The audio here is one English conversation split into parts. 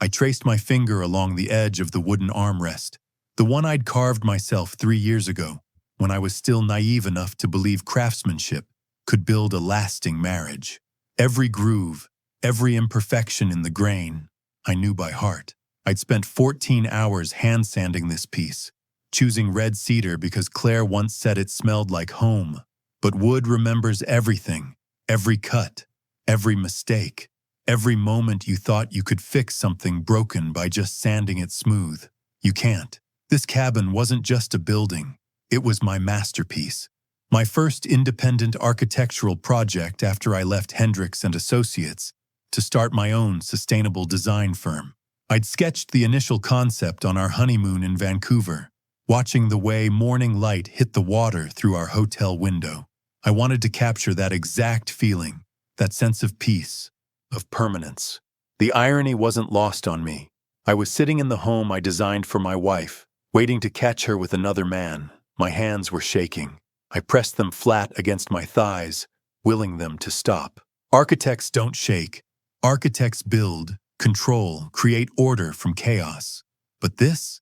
I traced my finger along the edge of the wooden armrest, the one I'd carved myself 3 years ago, when I was still naive enough to believe craftsmanship could build a lasting marriage. Every groove, every imperfection in the grain, I knew by heart. I'd spent 14 hours hand-sanding this piece, choosing red cedar because Claire once said it smelled like home. But wood remembers everything, every cut, every mistake, every moment you thought you could fix something broken by just sanding it smooth. You can't. This cabin wasn't just a building. It was my masterpiece. My first independent architectural project after I left Hendricks and Associates to start my own sustainable design firm. I'd sketched the initial concept on our honeymoon in Vancouver, watching the way morning light hit the water through our hotel window. I wanted to capture that exact feeling, that sense of peace, of permanence. The irony wasn't lost on me. I was sitting in the home I designed for my wife, waiting to catch her with another man. My hands were shaking. I pressed them flat against my thighs, willing them to stop. Architects don't shake. Architects build, control, create order from chaos. But this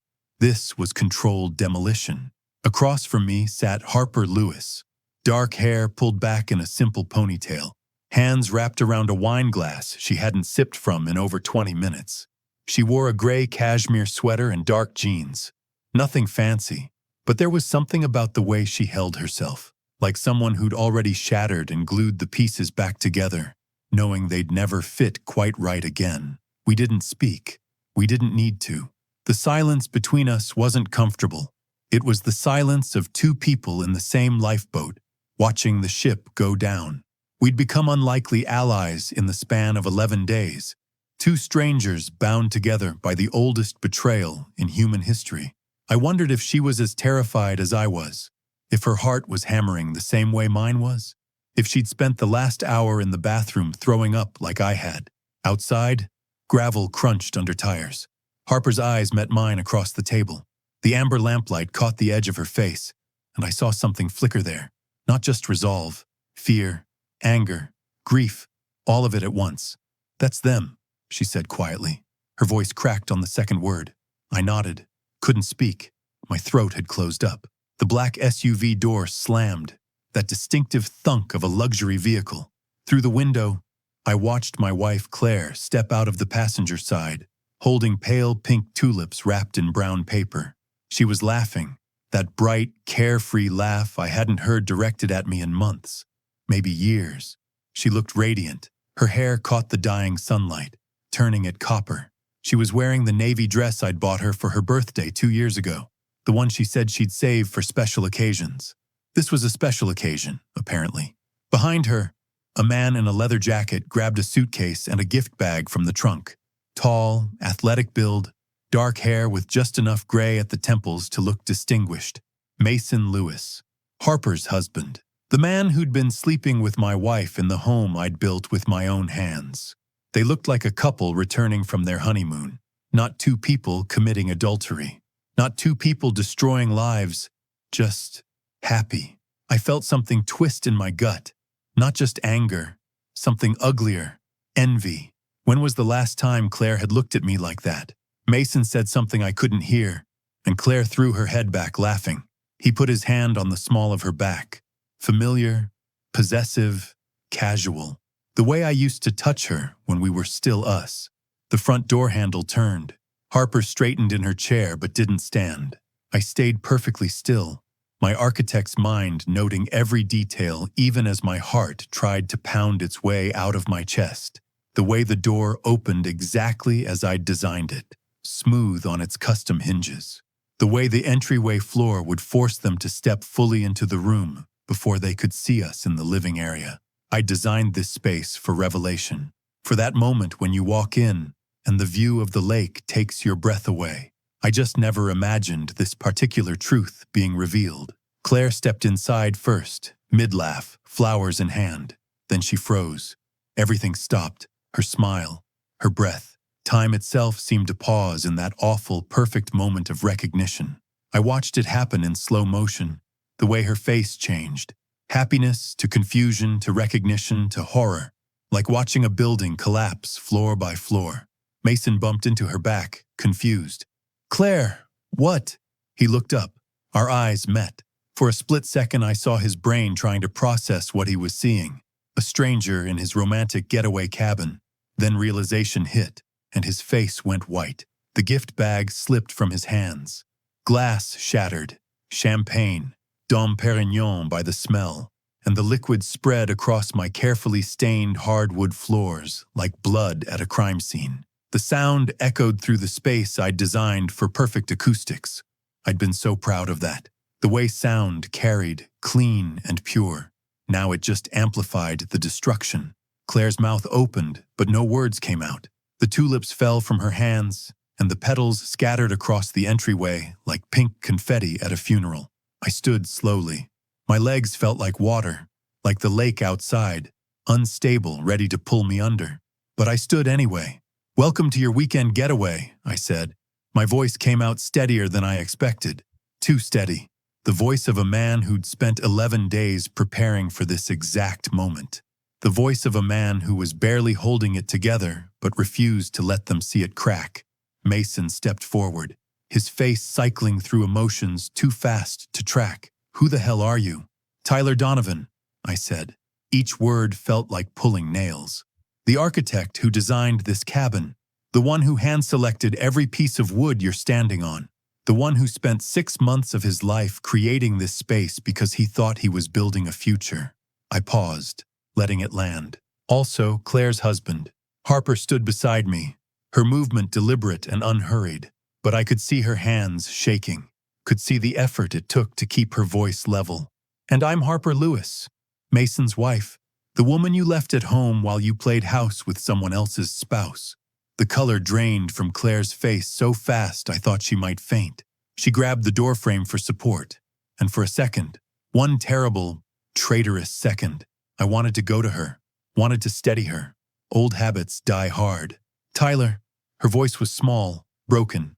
was controlled demolition. Across from me sat Harper Lewis, dark hair pulled back in a simple ponytail, hands wrapped around a wine glass she hadn't sipped from in over 20 minutes. She wore a gray cashmere sweater and dark jeans. Nothing fancy, but there was something about the way she held herself, like someone who'd already shattered and glued the pieces back together, knowing they'd never fit quite right again. We didn't speak. We didn't need to. The silence between us wasn't comfortable. It was the silence of two people in the same lifeboat, watching the ship go down. We'd become unlikely allies in the span of 11 days, two strangers bound together by the oldest betrayal in human history. I wondered if she was as terrified as I was, if her heart was hammering the same way mine was, if she'd spent the last hour in the bathroom throwing up like I had. Outside, gravel crunched under tires. Harper's eyes met mine across the table. The amber lamplight caught the edge of her face, and I saw something flicker there. Not just resolve, fear, anger, grief, all of it at once. "That's them," she said quietly. Her voice cracked on the second word. I nodded. Couldn't speak. My throat had closed up. The black SUV door slammed, that distinctive thunk of a luxury vehicle. Through the window, I watched my wife Claire step out of the passenger side, holding pale pink tulips wrapped in brown paper. She was laughing, that bright, carefree laugh I hadn't heard directed at me in months, maybe years. She looked radiant. Her hair caught the dying sunlight, turning it copper. She was wearing the navy dress I'd bought her for her birthday 2 years ago, the one she said she'd save for special occasions. This was a special occasion, apparently. Behind her, a man in a leather jacket grabbed a suitcase and a gift bag from the trunk. Tall, athletic build, dark hair with just enough gray at the temples to look distinguished. Mason Lewis, Harper's husband. The man who'd been sleeping with my wife in the home I'd built with my own hands. They looked like a couple returning from their honeymoon, not two people committing adultery, not two people destroying lives, just happy. I felt something twist in my gut, not just anger, something uglier, envy. When was the last time Claire had looked at me like that? Mason said something I couldn't hear, and Claire threw her head back laughing. He put his hand on the small of her back. Familiar, possessive, casual. The way I used to touch her when we were still us. The front door handle turned. Harper straightened in her chair but didn't stand. I stayed perfectly still, my architect's mind noting every detail even as my heart tried to pound its way out of my chest. The way the door opened exactly as I'd designed it, smooth on its custom hinges. The way the entryway floor would force them to step fully into the room before they could see us in the living area. I designed this space for revelation, for that moment when you walk in and the view of the lake takes your breath away. I just never imagined this particular truth being revealed. Claire stepped inside first, mid-laugh, flowers in hand. Then she froze. Everything stopped, her smile, her breath. Time itself seemed to pause in that awful, perfect moment of recognition. I watched it happen in slow motion, the way her face changed. Happiness to confusion to recognition to horror, like watching a building collapse floor by floor. Mason bumped into her back, confused. Claire, what? He looked up. Our eyes met. For a split second, I saw his brain trying to process what he was seeing. A stranger in his romantic getaway cabin. Then realization hit, and his face went white. The gift bag slipped from his hands. Glass shattered. Champagne. Dom Perignon by the smell. And the liquid spread across my carefully stained hardwood floors like blood at a crime scene. The sound echoed through the space I'd designed for perfect acoustics. I'd been so proud of that. The way sound carried, clean and pure. Now it just amplified the destruction. Claire's mouth opened, but no words came out. The tulips fell from her hands, and the petals scattered across the entryway like pink confetti at a funeral. I stood slowly. My legs felt like water, like the lake outside, unstable, ready to pull me under. But I stood anyway. Welcome to your weekend getaway, I said. My voice came out steadier than I expected. Too steady. The voice of a man who'd spent 11 days preparing for this exact moment. The voice of a man who was barely holding it together but refused to let them see it crack. Mason stepped forward, his face cycling through emotions too fast to track. Who the hell are you? Tyler Donovan, I said. Each word felt like pulling nails. The architect who designed this cabin. The one who hand-selected every piece of wood you're standing on. The one who spent 6 months of his life creating this space because he thought he was building a future. I paused, letting it land. Also, Claire's husband. Harper stood beside me, her movement deliberate and unhurried, but I could see her hands shaking, could see the effort it took to keep her voice level. And I'm Harper Lewis, Mason's wife, the woman you left at home while you played house with someone else's spouse. The color drained from Claire's face so fast I thought she might faint. She grabbed the doorframe for support, and for a second, one terrible, traitorous second, I wanted to go to her, wanted to steady her. Old habits die hard. Tyler, her voice was small, broken.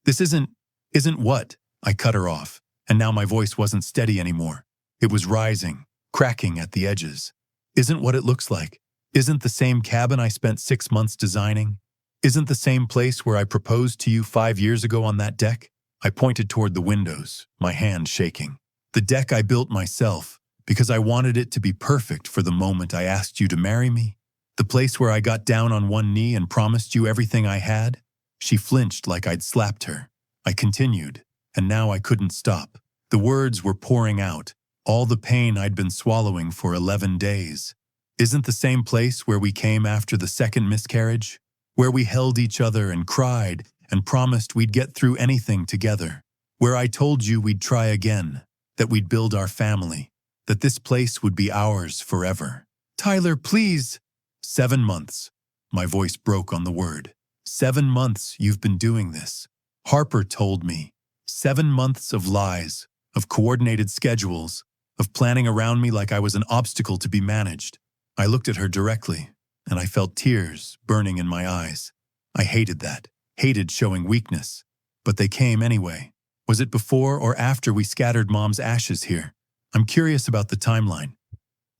This isn't what? I cut her off, and now my voice wasn't steady anymore. It was rising, cracking at the edges. Isn't what it looks like. Isn't the same cabin I spent 6 months designing? Isn't the same place where I proposed to you 5 years ago on that deck? I pointed toward the windows, my hand shaking. The deck I built myself, because I wanted it to be perfect for the moment I asked you to marry me. The place where I got down on one knee and promised you everything I had. She flinched like I'd slapped her. I continued, and now I couldn't stop. The words were pouring out, all the pain I'd been swallowing for 11 days. Isn't the same place where we came after the second miscarriage? Where we held each other and cried and promised we'd get through anything together? Where I told you we'd try again, that we'd build our family, that this place would be ours forever? Tyler, please! 7 months. My voice broke on the word. 7 months you've been doing this. Harper told me. 7 months of lies, of coordinated schedules, of planning around me like I was an obstacle to be managed. I looked at her directly, and I felt tears burning in my eyes. I hated that, hated showing weakness, but they came anyway. Was it before or after we scattered Mom's ashes here? I'm curious about the timeline.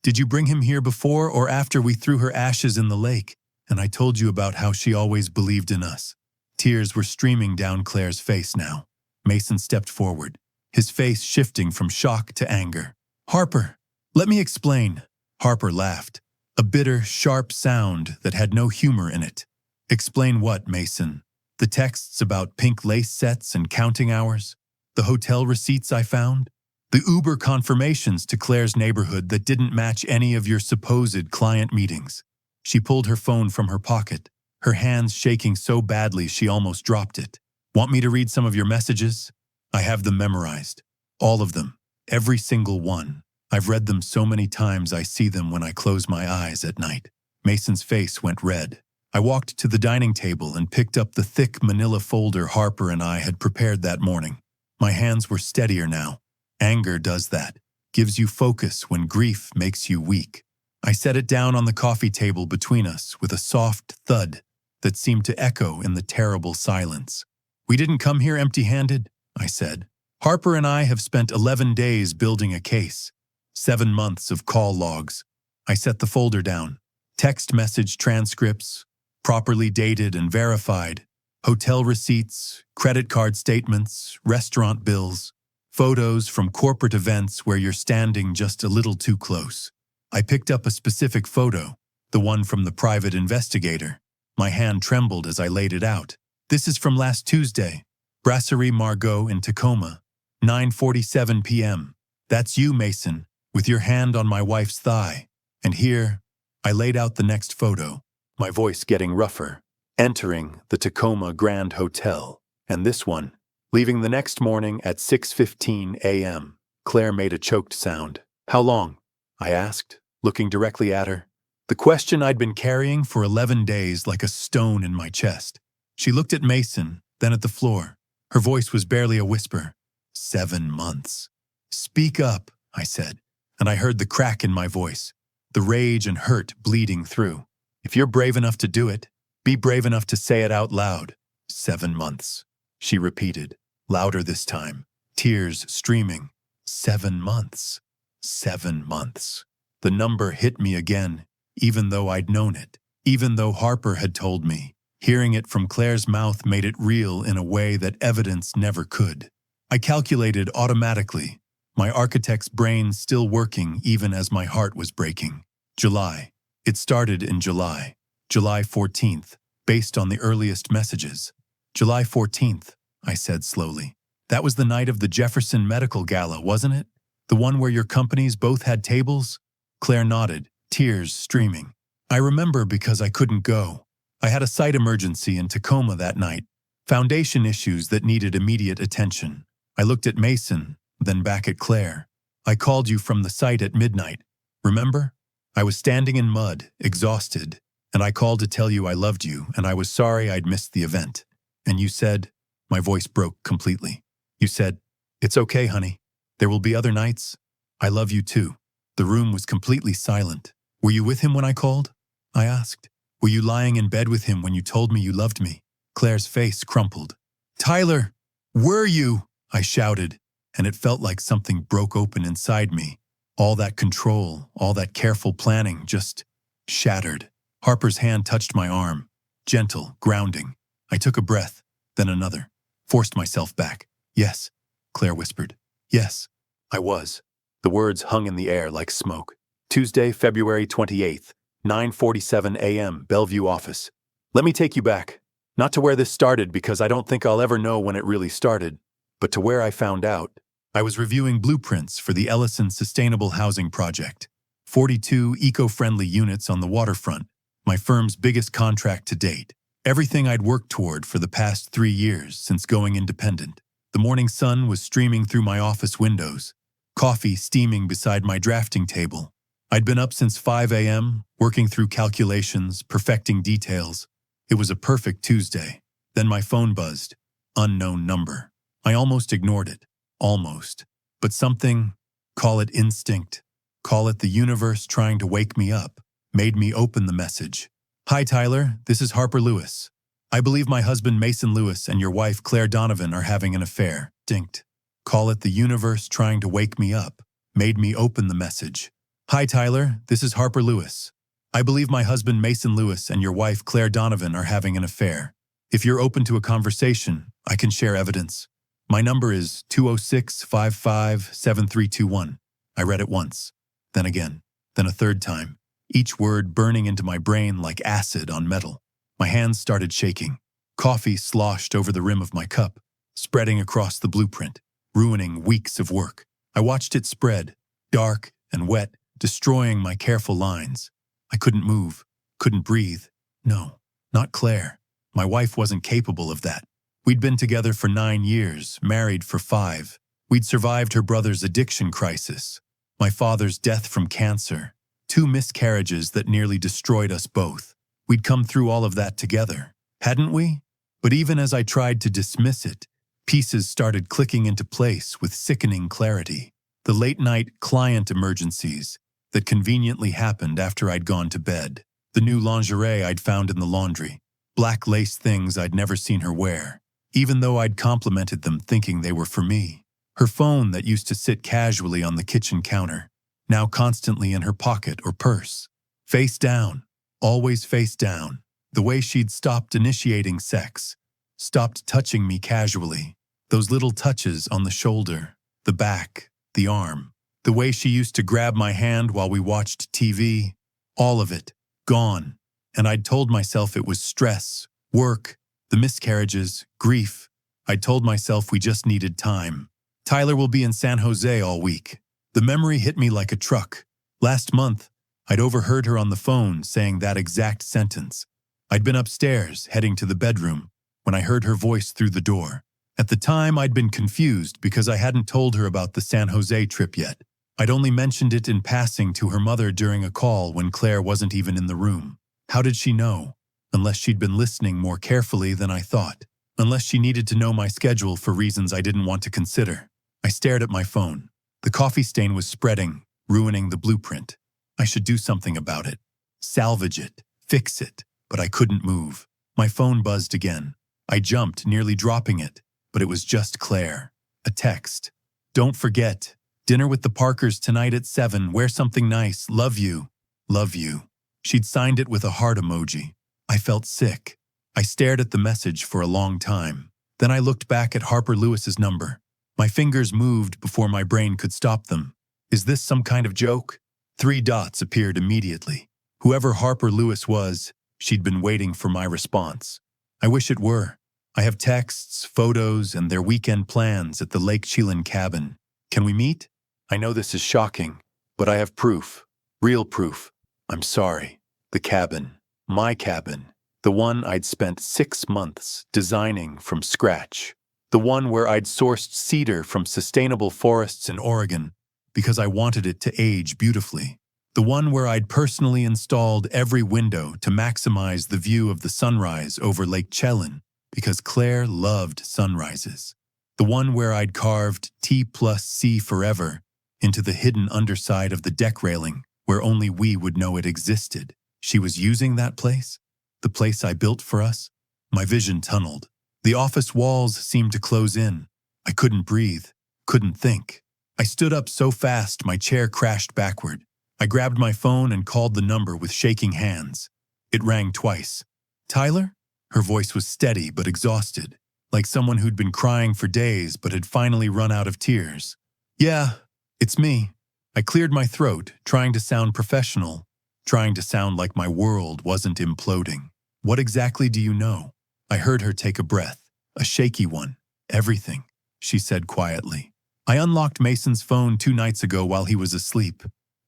Did you bring him here before or after we threw her ashes in the lake, and I told you about how she always believed in us? Tears were streaming down Claire's face now. Mason stepped forward, his face shifting from shock to anger. Harper, let me explain. Harper laughed, a bitter, sharp sound that had no humor in it. Explain what, Mason? The texts about pink lace sets and counting hours? The hotel receipts I found? The Uber confirmations to Claire's neighborhood that didn't match any of your supposed client meetings? She pulled her phone from her pocket, her hands shaking so badly she almost dropped it. Want me to read some of your messages? I have them memorized. All of them. Every single one. I've read them so many times I see them when I close my eyes at night. Mason's face went red. I walked to the dining table and picked up the thick manila folder Harper and I had prepared that morning. My hands were steadier now. Anger does that. Gives you focus when grief makes you weak. I set it down on the coffee table between us with a soft thud that seemed to echo in the terrible silence. We didn't come here empty-handed, I said. Harper and I have spent 11 days building a case. 7 months of call logs. I set the folder down. Text message transcripts, properly dated and verified, hotel receipts, credit card statements, restaurant bills, photos from corporate events where you're standing just a little too close. I picked up a specific photo, the one from the private investigator. My hand trembled as I laid it out. This is from last Tuesday, Brasserie Margot in Tacoma, 9:47 p.m. That's you, Mason, with your hand on my wife's thigh. And here, I laid out the next photo, my voice getting rougher, entering the Tacoma Grand Hotel. And this one, leaving the next morning at 6:15 a.m. Claire made a choked sound. How long? I asked, looking directly at her. The question I'd been carrying for 11 days like a stone in my chest. She looked at Mason, then at the floor. Her voice was barely a whisper. 7 months. Speak up, I said, and I heard the crack in my voice, the rage and hurt bleeding through. If you're brave enough to do it, be brave enough to say it out loud. 7 months, she repeated, louder this time, tears streaming. 7 months. 7 months. The number hit me again, even though I'd known it, even though Harper had told me. Hearing it from Claire's mouth made it real in a way that evidence never could. I calculated automatically, my architect's brain still working even as my heart was breaking. July. It started in July. July 14th, based on the earliest messages. July 14th, I said slowly. That was the night of the Jefferson Medical Gala, wasn't it? The one where your companies both had tables? Claire nodded, tears streaming. I remember because I couldn't go. I had a site emergency in Tacoma that night, foundation issues that needed immediate attention. I looked at Mason, then back at Claire. I called you from the site at midnight. Remember? I was standing in mud, exhausted, and I called to tell you I loved you and I was sorry I'd missed the event. And you said, my voice broke completely. You said, it's okay, honey. There will be other nights. I love you too. The room was completely silent. Were you with him when I called? I asked. Were you lying in bed with him when you told me you loved me? Claire's face crumpled. Tyler, were you? I shouted, and it felt like something broke open inside me. All that control, all that careful planning just shattered. Harper's hand touched my arm, gentle, grounding. I took a breath, then another, forced myself back. Yes, Claire whispered. Yes, I was. The words hung in the air like smoke. Tuesday, February 28th, 9:47 a.m., Bellevue office. Let me take you back. Not to where this started because I don't think I'll ever know when it really started, but to where I found out. I was reviewing blueprints for the Ellison Sustainable Housing Project. 42 eco-friendly units on the waterfront, my firm's biggest contract to date. Everything I'd worked toward for the past 3 years since going independent. The morning sun was streaming through my office windows, coffee steaming beside my drafting table. I'd been up since 5 a.m., working through calculations, perfecting details. It was a perfect Tuesday. Then my phone buzzed. Unknown number. I almost ignored it. Almost. But something, call it instinct, call it the universe trying to wake me up, made me open the message. Hi, Tyler. This is Harper Lewis. I believe my husband Mason Lewis and your wife Claire Donovan are having an affair. Dinked. Call it the universe trying to wake me up, made me open the message. Hi, Tyler. This is Harper Lewis. I believe my husband Mason Lewis and your wife Claire Donovan are having an affair. If you're open to a conversation, I can share evidence. My number is 206-55-7321. I read it once, then again, then a third time, each word burning into my brain like acid on metal. My hands started shaking. Coffee sloshed over the rim of my cup, spreading across the blueprint, ruining weeks of work. I watched it spread, dark and wet, destroying my careful lines. I couldn't move, couldn't breathe. No, not Claire. My wife wasn't capable of that. We'd been together for 9 years, married for 5. We'd survived her brother's addiction crisis, my father's death from cancer, 2 miscarriages that nearly destroyed us both. We'd come through all of that together, hadn't we? But even as I tried to dismiss it, pieces started clicking into place with sickening clarity. The late-night client emergencies that conveniently happened after I'd gone to bed. The new lingerie I'd found in the laundry. Black lace things I'd never seen her wear, even though I'd complimented them thinking they were for me. Her phone that used to sit casually on the kitchen counter, now constantly in her pocket or purse. Face down, always face down. The way she'd stopped initiating sex, stopped touching me casually. Those little touches on the shoulder, the back, the arm. The way she used to grab my hand while we watched TV. All of it, gone. And I'd told myself it was stress, work, the miscarriages, grief. I'd told myself we just needed time. Tyler will be in San Jose all week. The memory hit me like a truck. Last month, I'd overheard her on the phone saying that exact sentence. I'd been upstairs, heading to the bedroom, when I heard her voice through the door. At the time, I'd been confused because I hadn't told her about the San Jose trip yet. I'd only mentioned it in passing to her mother during a call when Claire wasn't even in the room. How did she know? Unless she'd been listening more carefully than I thought. Unless she needed to know my schedule for reasons I didn't want to consider. I stared at my phone. The coffee stain was spreading, ruining the blueprint. I should do something about it. Salvage it. Fix it. But I couldn't move. My phone buzzed again. I jumped, nearly dropping it. But it was just Claire. A text. Don't forget. Dinner with the Parkers tonight at 7. Wear something nice. Love you. Love you. She'd signed it with a heart emoji. I felt sick. I stared at the message for a long time. Then I looked back at Harper Lewis's number. My fingers moved before my brain could stop them. Is this some kind of joke? 3 dots appeared immediately. Whoever Harper Lewis was, she'd been waiting for my response. I wish it were. I have texts, photos, and their weekend plans at the Lake Chelan cabin. Can we meet? I know this is shocking, but I have proof. Real proof. I'm sorry. The cabin. My cabin. The one I'd spent 6 months designing from scratch. The one where I'd sourced cedar from sustainable forests in Oregon because I wanted it to age beautifully. The one where I'd personally installed every window to maximize the view of the sunrise over Lake Chelan because Claire loved sunrises. The one where I'd carved T+C forever into the hidden underside of the deck railing where only we would know it existed. She was using that place? The place I built for us? My vision tunneled. The office walls seemed to close in. I couldn't breathe, couldn't think. I stood up so fast my chair crashed backward. I grabbed my phone and called the number with shaking hands. It rang twice. Tyler? Her voice was steady but exhausted, like someone who'd been crying for days but had finally run out of tears. Yeah, it's me. I cleared my throat, trying to sound professional, trying to sound like my world wasn't imploding. What exactly do you know? I heard her take a breath, a shaky one. Everything, she said quietly. I unlocked Mason's phone 2 nights ago while he was asleep.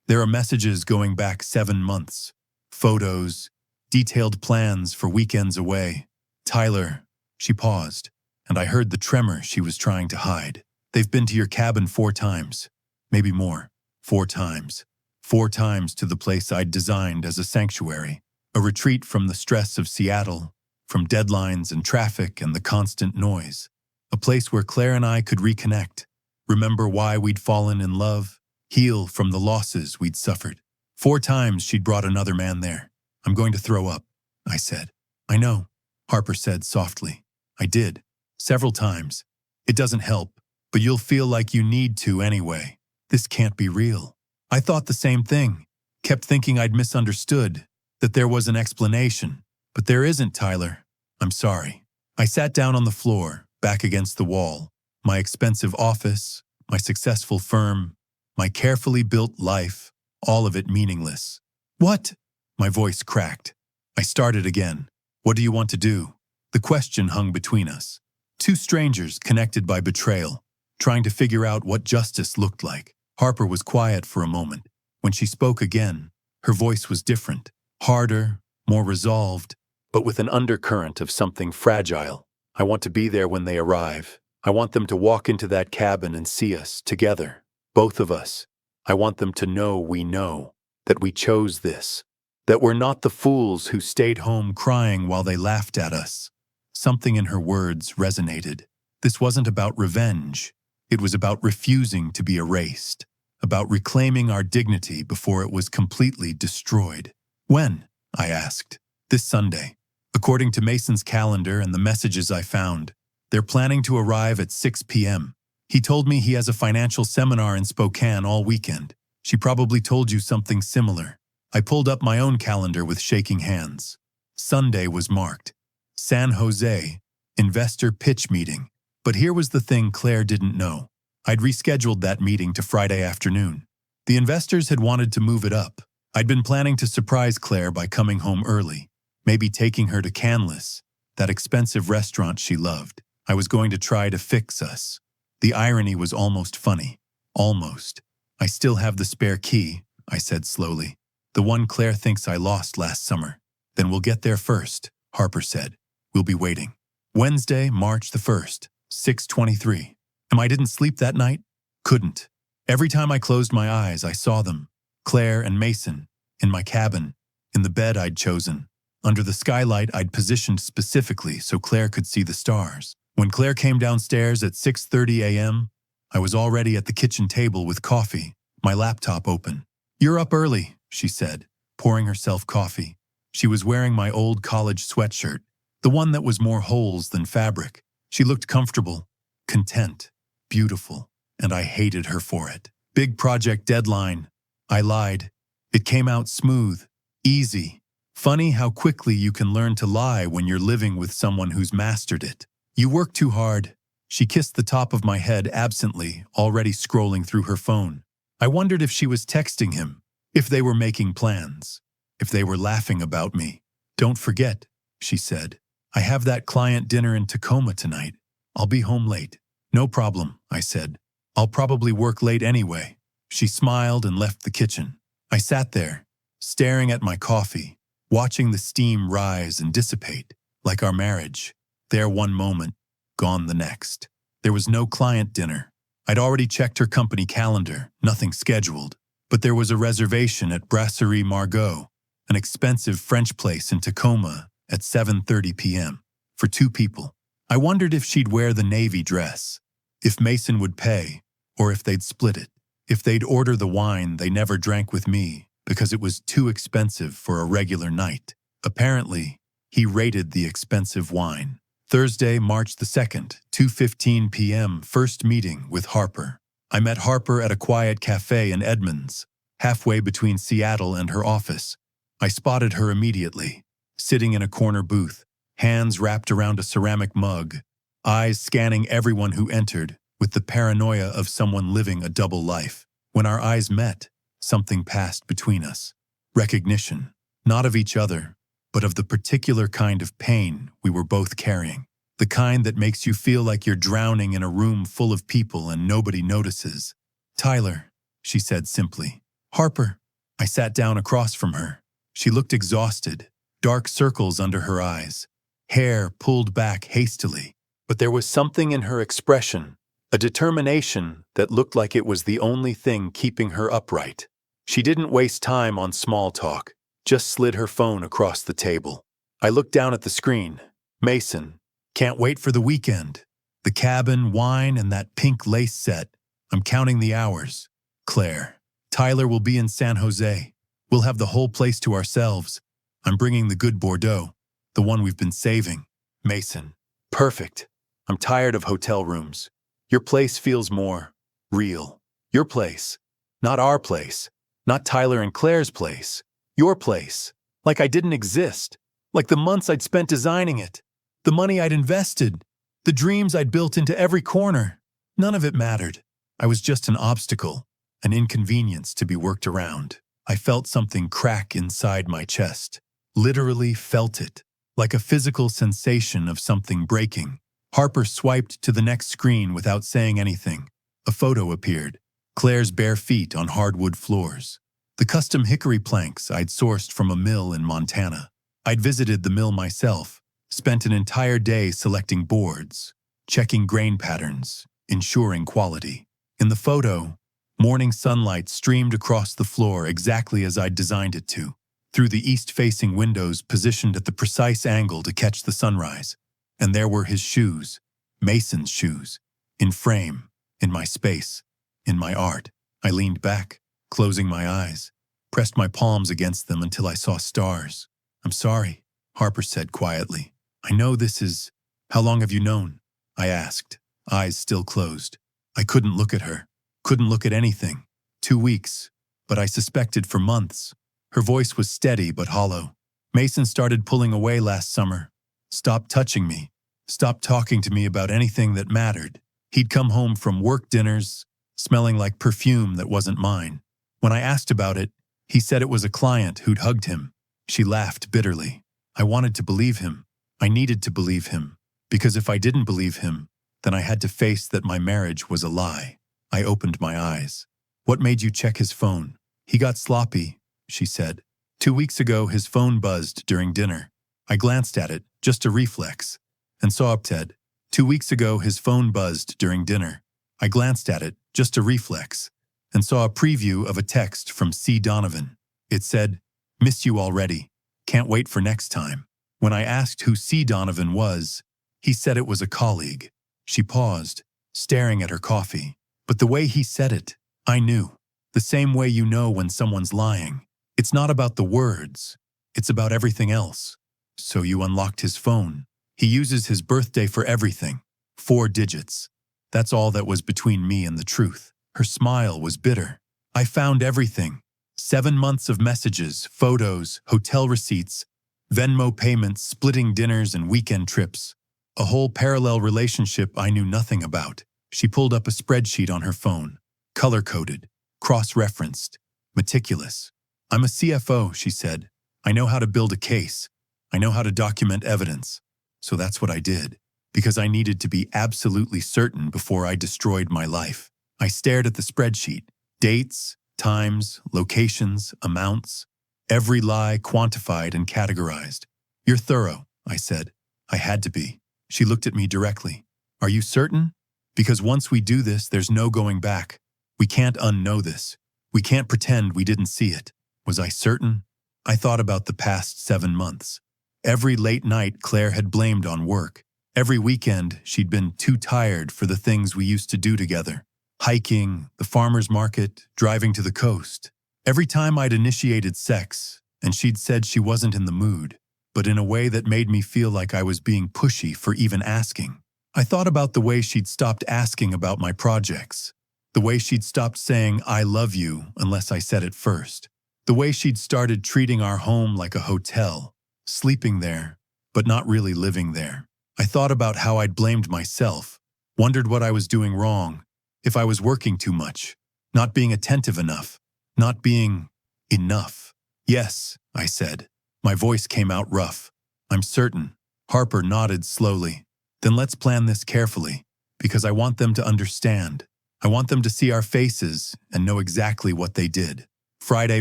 There are messages going back 7 months. Photos, detailed plans for weekends away. Tyler, she paused, and I heard the tremor she was trying to hide. They've been to your cabin 4 times. Maybe more. 4 times. 4 times to the place I'd designed as a sanctuary. A retreat from the stress of Seattle, from deadlines and traffic and the constant noise. A place where Claire and I could reconnect, remember why we'd fallen in love, heal from the losses we'd suffered. 4 times she'd brought another man there. I'm going to throw up, I said. I know, Harper said softly. I did. Several times. It doesn't help, but you'll feel like you need to anyway. This can't be real. I thought the same thing. Kept thinking I'd misunderstood, that there was an explanation. But there isn't, Tyler. I'm sorry. I sat down on the floor, back against the wall. My expensive office, my successful firm, my carefully built life, all of it meaningless. What? My voice cracked. I started again. What do you want to do? The question hung between us. 2 strangers connected by betrayal, trying to figure out what justice looked like. Harper was quiet for a moment. When she spoke again, her voice was different, harder, more resolved, but with an undercurrent of something fragile. I want to be there when they arrive. I want them to walk into that cabin and see us together, both of us. I want them to know, that we chose this, that we're not the fools who stayed home crying while they laughed at us. Something in her words resonated. This wasn't about revenge. It was about refusing to be erased, about reclaiming our dignity before it was completely destroyed. When? I asked. This Sunday. According to Mason's calendar and the messages I found, they're planning to arrive at 6 p.m. He told me he has a financial seminar in Spokane all weekend. She probably told you something similar. I pulled up my own calendar with shaking hands. Sunday was marked. San Jose, investor pitch meeting. But here was the thing Claire didn't know. I'd rescheduled that meeting to Friday afternoon. The investors had wanted to move it up. I'd been planning to surprise Claire by coming home early, maybe taking her to Canlis, that expensive restaurant she loved. I was going to try to fix us. The irony was almost funny. Almost. I still have the spare key, I said slowly. The one Claire thinks I lost last summer. Then we'll get there first, Harper said. We'll be waiting. Wednesday, March the 1st, 6:23. I didn't sleep that night? Couldn't. Every time I closed my eyes, I saw them. Claire and Mason, in my cabin, in the bed I'd chosen. Under the skylight I'd positioned specifically so Claire could see the stars. When Claire came downstairs at 6:30 a.m., I was already at the kitchen table with coffee, my laptop open. "You're up early," she said, pouring herself coffee. She was wearing my old college sweatshirt, the one that was more holes than fabric. She looked comfortable, content, beautiful, and I hated her for it. "Big project deadline." I lied. It came out smooth, easy. Funny how quickly you can learn to lie when you're living with someone who's mastered it. "You work too hard." She kissed the top of my head absently, already scrolling through her phone. I wondered if she was texting him, if they were making plans, if they were laughing about me. "Don't forget," she said. "I have that client dinner in Tacoma tonight. I'll be home late." "No problem," I said. "I'll probably work late anyway." She smiled and left the kitchen. I sat there, staring at my coffee, watching the steam rise and dissipate, like our marriage. There one moment, gone the next. There was no client dinner. I'd already checked her company calendar, nothing scheduled. But there was a reservation at Brasserie Margot, an expensive French place in Tacoma, at 7:30 p.m. for 2 people. I wondered if she'd wear the navy dress, if Mason would pay, or if they'd split it, if they'd order the wine they never drank with me because it was too expensive for a regular night. Apparently, he rated the expensive wine. Thursday, March the 2nd, 2:15 p.m., first meeting with Harper. I met Harper at a quiet cafe in Edmonds, halfway between Seattle and her office. I spotted her immediately, sitting in a corner booth, hands wrapped around a ceramic mug, eyes scanning everyone who entered with the paranoia of someone living a double life. When our eyes met, something passed between us. Recognition, not of each other, but of the particular kind of pain we were both carrying. The kind that makes you feel like you're drowning in a room full of people and nobody notices. "Tyler," she said simply. "Harper." I sat down across from her. She looked exhausted, dark circles under her eyes, hair pulled back hastily. But there was something in her expression, a determination that looked like it was the only thing keeping her upright. She didn't waste time on small talk, just slid her phone across the table. I looked down at the screen. Mason. "Can't wait for the weekend. The cabin, wine, and that pink lace set. I'm counting the hours." Claire. "Tyler will be in San Jose. We'll have the whole place to ourselves. I'm bringing the good Bordeaux, the one we've been saving." Mason. "Perfect. I'm tired of hotel rooms. Your place feels more real. Your place. Not our place. Not Tyler and Claire's place. Your place. Like I didn't exist. Like the months I'd spent designing it. The money I'd invested. The dreams I'd built into every corner. None of it mattered. I was just an obstacle, an inconvenience to be worked around. I felt something crack inside my chest. Literally felt it. Like a physical sensation of something breaking. Harper swiped to the next screen without saying anything. A photo appeared. Claire's bare feet on hardwood floors. The custom hickory planks I'd sourced from a mill in Montana. I'd visited the mill myself, spent an entire day selecting boards, checking grain patterns, ensuring quality. In the photo, morning sunlight streamed across the floor exactly as I'd designed it to, through the east-facing windows positioned at the precise angle to catch the sunrise. And there were his shoes, Mason's shoes, in frame, in my space, in my art. I leaned back, closing my eyes, pressed my palms against them until I saw stars. "I'm sorry," Harper said quietly. "I know this is—" "How long have you known?" I asked, eyes still closed. I couldn't look at her, couldn't look at anything. 2 weeks, but I suspected for months. Her voice was steady but hollow. Mason started pulling away last summer. Stopped touching me. Stopped talking to me about anything that mattered. He'd come home from work dinners, smelling like perfume that wasn't mine. When I asked about it, he said it was a client who'd hugged him. She laughed bitterly. I wanted to believe him. I needed to believe him. Because if I didn't believe him, then I had to face that my marriage was a lie. I opened my eyes. What made you check his phone? He got sloppy, she said. 2 weeks ago, his phone buzzed during dinner. I glanced at it, just a reflex, and saw Ted. 2 weeks ago, his phone buzzed during dinner. I glanced at it, just a reflex, and saw a preview of a text from C. Donovan. It said, "Missed you already. Can't wait for next time." When I asked who C. Donovan was, he said it was a colleague. She paused, staring at her coffee. But the way he said it, I knew. The same way you know when someone's lying. It's not about the words. It's about everything else. So you unlocked his phone. He uses his birthday for everything. 4 digits. That's all that was between me and the truth. Her smile was bitter. I found everything. 7 months of messages, photos, hotel receipts, Venmo payments, splitting dinners and weekend trips. A whole parallel relationship I knew nothing about. She pulled up a spreadsheet on her phone. Color-coded, cross-referenced, meticulous. "I'm a CFO," she said. "I know how to build a case. I know how to document evidence." So that's what I did, because I needed to be absolutely certain before I destroyed my life. I stared at the spreadsheet. Dates, times, locations, amounts. Every lie quantified and categorized. "You're thorough," I said. I had to be. She looked at me directly. "Are you certain? Because once we do this, there's no going back. We can't unknow this. We can't pretend we didn't see it." Was I certain? I thought about the past 7 months. Every late night Claire had blamed on work. Every weekend she'd been too tired for the things we used to do together. Hiking, the farmer's market, driving to the coast. Every time I'd initiated sex, and she'd said she wasn't in the mood, but in a way that made me feel like I was being pushy for even asking. I thought about the way she'd stopped asking about my projects. The way she'd stopped saying, "I love you," unless I said it first. The way she'd started treating our home like a hotel, sleeping there, but not really living there. I thought about how I'd blamed myself, wondered what I was doing wrong, if I was working too much, not being attentive enough, not being enough. "Yes," I said. My voice came out rough. "I'm certain." Harper nodded slowly. "Then let's plan this carefully, because I want them to understand. I want them to see our faces and know exactly what they did." Friday,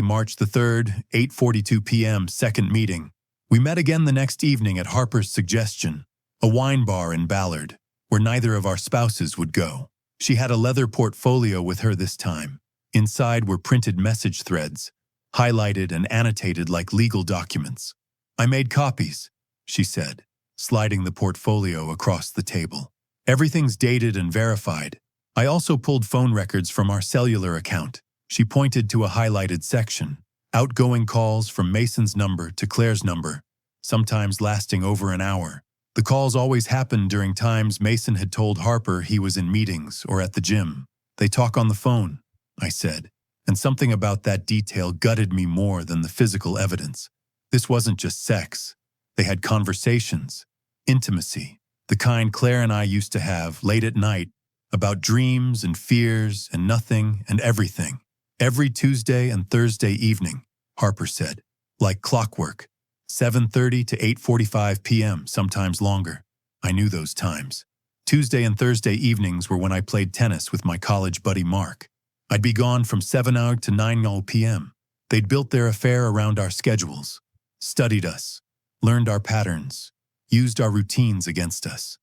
March the 3rd, 8:42 p.m., second meeting. We met again the next evening at Harper's suggestion, a wine bar in Ballard, where neither of our spouses would go. She had a leather portfolio with her this time. Inside were printed message threads, highlighted and annotated like legal documents. "I made copies," she said, sliding the portfolio across the table. "Everything's dated and verified. I also pulled phone records from our cellular account." She pointed to a highlighted section. Outgoing calls from Mason's number to Claire's number, sometimes lasting over an hour. The calls always happened during times Mason had told Harper he was in meetings or at the gym. "They talk on the phone," I said, and something about that detail gutted me more than the physical evidence. This wasn't just sex. They had conversations, intimacy, the kind Claire and I used to have late at night, about dreams and fears and nothing and everything. "Every Tuesday and Thursday evening," Harper said, "like clockwork, 7:30 to 8:45 p.m., sometimes longer." I knew those times. Tuesday and Thursday evenings were when I played tennis with my college buddy Mark. I'd be gone from 7 to 9 p.m. They'd built their affair around our schedules, studied us, learned our patterns, used our routines against us.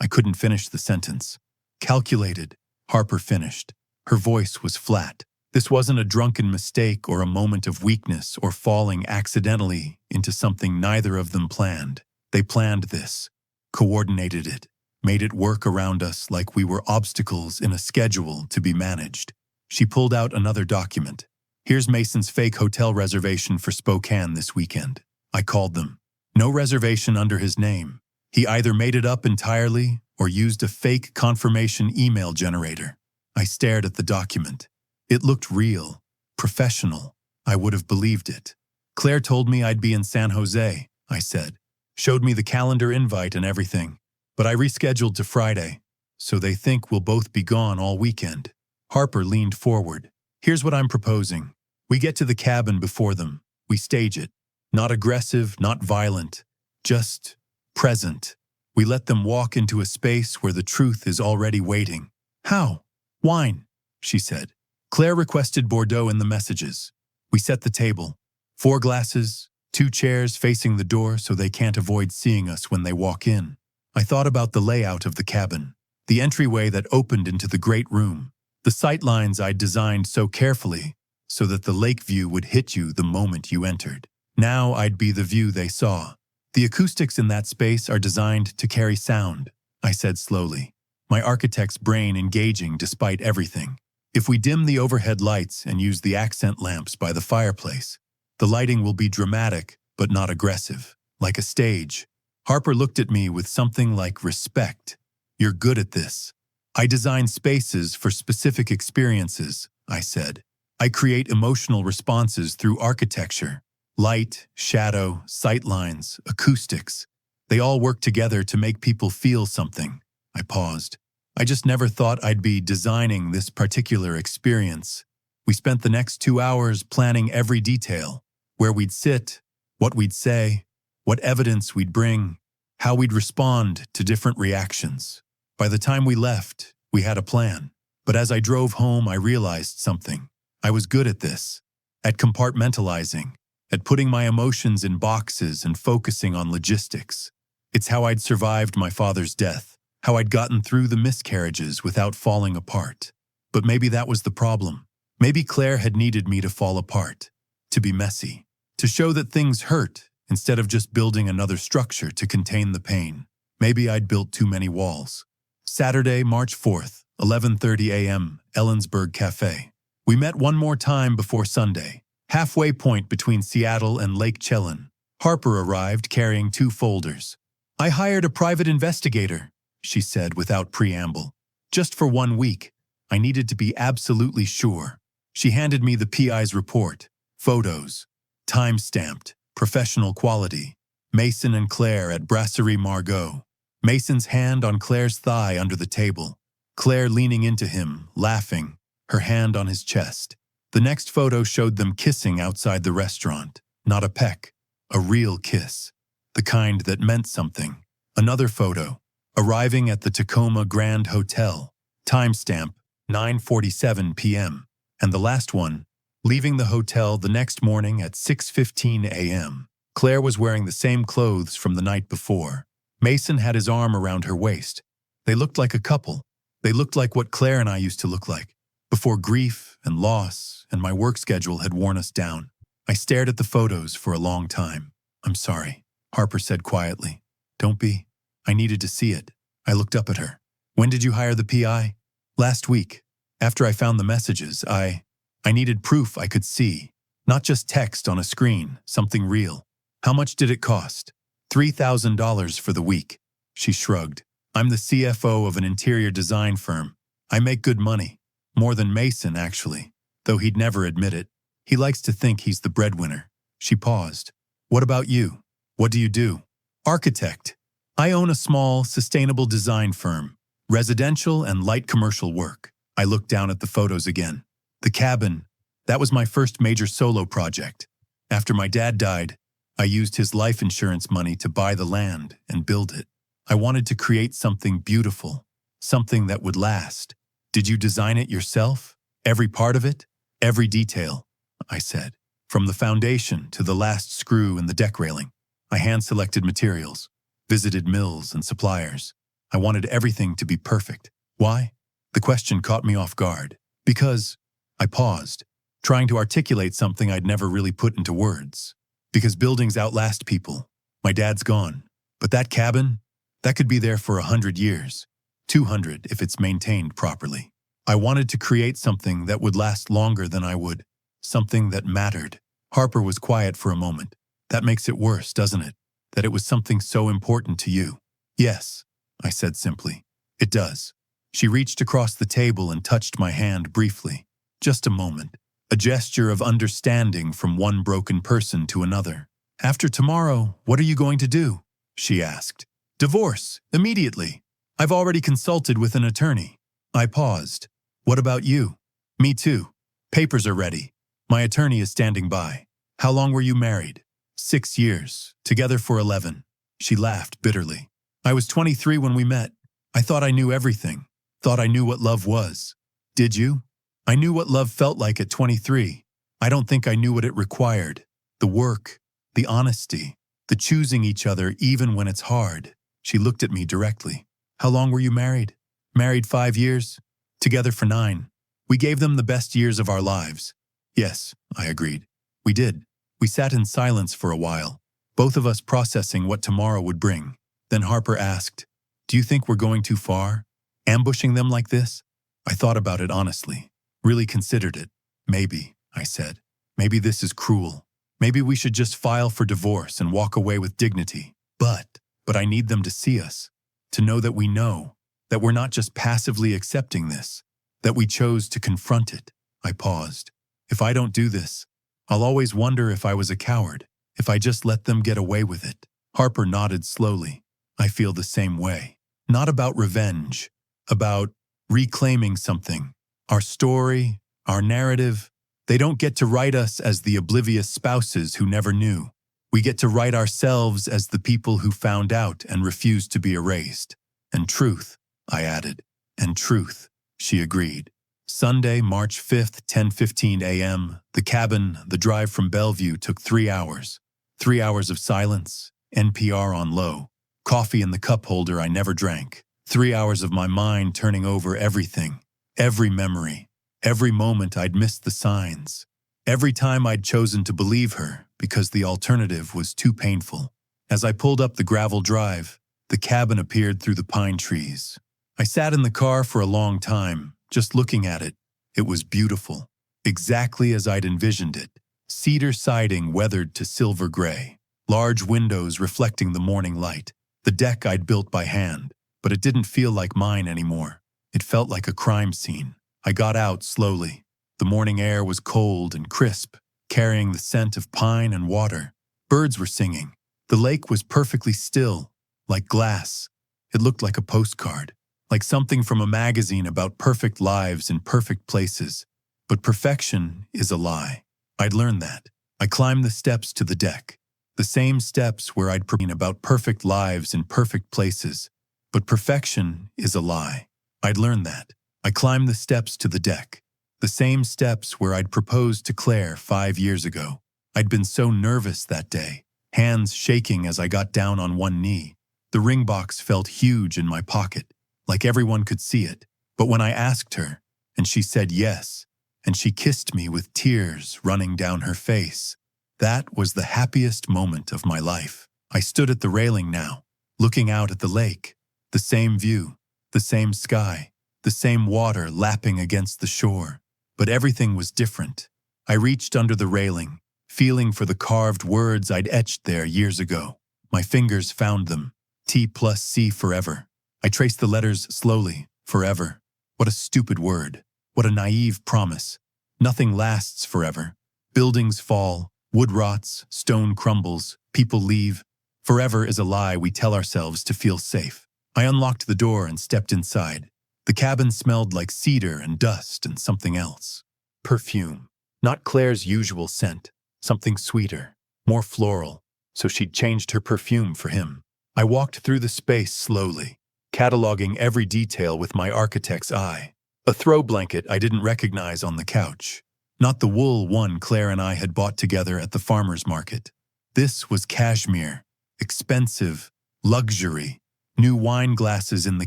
I couldn't finish the sentence. "Calculated," Harper finished. Her voice was flat. This wasn't a drunken mistake or a moment of weakness or falling accidentally into something neither of them planned. They planned this, coordinated it, made it work around us like we were obstacles in a schedule to be managed. She pulled out another document. "Here's Mason's fake hotel reservation for Spokane this weekend." I called them. No reservation under his name. He either made it up entirely or used a fake confirmation email generator. I stared at the document. It looked real, professional. I would have believed it. Claire told me I'd be in San Jose, I said. Showed me the calendar invite and everything. But I rescheduled to Friday, so they think we'll both be gone all weekend. Harper leaned forward. Here's what I'm proposing. We get to the cabin before them. We stage it. Not aggressive, not violent. Just present. We let them walk into a space where the truth is already waiting. How? Wine, she said. Claire requested Bordeaux in the messages. We set the table. 4 glasses, 2 chairs facing the door so they can't avoid seeing us when they walk in. I thought about the layout of the cabin, the entryway that opened into the great room, the sightlines I'd designed so carefully so that the lake view would hit you the moment you entered. Now I'd be the view they saw. The acoustics in that space are designed to carry sound, I said slowly, my architect's brain engaging despite everything. If we dim the overhead lights and use the accent lamps by the fireplace, the lighting will be dramatic but not aggressive, like a stage. Harper looked at me with something like respect. You're good at this. I design spaces for specific experiences, I said. I create emotional responses through architecture. Light, shadow, sightlines, acoustics. They all work together to make people feel something. I paused. I just never thought I'd be designing this particular experience. We spent the next 2 hours planning every detail. Where we'd sit, what we'd say, what evidence we'd bring, how we'd respond to different reactions. By the time we left, we had a plan. But as I drove home, I realized something. I was good at this, at compartmentalizing, at putting my emotions in boxes and focusing on logistics. It's how I'd survived my father's death, how I'd gotten through the miscarriages without falling apart. But maybe that was the problem. Maybe Claire had needed me to fall apart, to be messy, to show that things hurt instead of just building another structure to contain the pain. Maybe I'd built too many walls. Saturday, March 4th, 11:30 a.m., Ellensburg Cafe. We met one more time before Sunday, halfway point between Seattle and Lake Chelan. Harper arrived carrying 2 folders. I hired a private investigator, she said without preamble. Just for 1 week. I needed to be absolutely sure. She handed me the PI's report, photos, time-stamped, professional quality. Mason and Claire at Brasserie Margot. Mason's hand on Claire's thigh under the table. Claire leaning into him, laughing, her hand on his chest. The next photo showed them kissing outside the restaurant. Not a peck, a real kiss. The kind that meant something. Another photo, arriving at the Tacoma Grand Hotel. Timestamp, 9:47 p.m. And the last one, leaving the hotel the next morning at 6:15 a.m. Claire was wearing the same clothes from the night before. Mason had his arm around her waist. They looked like a couple. They looked like what Claire and I used to look like, before grief and loss and my work schedule had worn us down. I stared at the photos for a long time. I'm sorry, Harper said quietly. Don't be. I needed to see it. I looked up at her. When did you hire the PI? Last week. After I found the messages, I needed proof I could see, not just text on a screen, something real. How much did it cost? $3,000 for the week. She shrugged. I'm the CFO of an interior design firm. I make good money. More than Mason, actually, though he'd never admit it. He likes to think he's the breadwinner. She paused. What about you? What do you do? Architect. I own a small, sustainable design firm, residential and light commercial work. I looked down at the photos again. The cabin, that was my first major solo project. After my dad died, I used his life insurance money to buy the land and build it. I wanted to create something beautiful, something that would last. Did you design it yourself? Every part of it? Every detail, I said. From the foundation to the last screw in the deck railing. I hand-selected materials, visited mills and suppliers. I wanted everything to be perfect. Why? The question caught me off guard. Because I paused, trying to articulate something I'd never really put into words. Because buildings outlast people. My dad's gone. But that cabin? That could be there for 100 years. 200 if it's maintained properly. I wanted to create something that would last longer than I would. Something that mattered. Harper was quiet for a moment. That makes it worse, doesn't it? That it was something so important to you. Yes, I said simply. It does. She reached across the table and touched my hand briefly. Just a moment. a gesture of understanding from one broken person to another. "After tomorrow, what are you going to do?" she asked. "Divorce, immediately. I've already consulted with an attorney." I paused. "What about you?" "Me too. Papers are ready. My attorney is standing by." "How long were you married?" 6 years, together for 11. She laughed bitterly. "I was 23 when we met. I thought I knew everything. Thought I knew what love was." "Did you?" "I knew what love felt like at 23. I don't think I knew what it required. The work, the honesty, the choosing each other even when it's hard." She looked at me directly. "How long were you married?" "Married 5 years. Together for 9. We gave them the best years of our lives." "Yes," I agreed. "We did." We sat in silence for a while, both of us processing what tomorrow would bring. Then Harper asked, "Do you think we're going too far? Ambushing them like this?" I thought about it honestly, really considered it. "Maybe," I said. "Maybe this is cruel. Maybe we should just file for divorce and walk away with dignity. But I need them to see us, to know that we're not just passively accepting this, that we chose to confront it." I paused. "If I don't do this, I'll always wonder if I was a coward, if I just let them get away with it." Harper nodded slowly. "I feel the same way. Not about revenge, about reclaiming something. Our story, our narrative, they don't get to write us as the oblivious spouses who never knew. We get to write ourselves as the people who found out and refused to be erased. And truth," I added. "And truth," she agreed. Sunday, March 5th, 10:15 a.m., the cabin, the drive from Bellevue took 3 hours. 3 hours of silence, NPR on low, coffee in the cup holder I never drank. 3 hours of my mind turning over everything, every memory, every moment I'd missed the signs, every time I'd chosen to believe her because the alternative was too painful. As I pulled up the gravel drive, the cabin appeared through the pine trees. I sat in the car for a long time, just looking at it. It was beautiful, exactly as I'd envisioned it. Cedar siding weathered to silver gray, large windows reflecting the morning light. The deck I'd built by hand, but it didn't feel like mine anymore. It felt like a crime scene. I got out slowly. The morning air was cold and crisp, carrying the scent of pine and water. Birds were singing. The lake was perfectly still, like glass. It looked like a postcard, like something from a magazine about perfect lives in perfect places. But perfection is a lie. I'd learned that. I climbed the steps to the deck, the same steps where I'd preached about perfect lives in perfect places. But perfection is a lie. I'd learned that. I climbed the steps to the deck, the same steps where I'd proposed to Claire 5 years ago. I'd been so nervous that day, hands shaking as I got down on one knee. The ring box felt huge in my pocket, like everyone could see it. But when I asked her, and she said yes, and she kissed me with tears running down her face, that was the happiest moment of my life. I stood at the railing now, looking out at the lake, the same view, the same sky, the same water lapping against the shore. But everything was different. I reached under the railing, feeling for the carved words I'd etched there years ago. My fingers found them. T+C forever. I traced the letters slowly. Forever. What a stupid word. What a naive promise. Nothing lasts forever. Buildings fall, wood rots, stone crumbles, people leave. Forever is a lie we tell ourselves to feel safe. I unlocked the door and stepped inside. The cabin smelled like cedar and dust and something else. Perfume. Not Claire's usual scent. Something sweeter, more floral. So she'd changed her perfume for him. I walked through the space slowly, cataloging every detail with my architect's eye. A throw blanket I didn't recognize on the couch. Not the wool one Claire and I had bought together at the farmer's market. This was cashmere, expensive, luxury, new wine glasses in the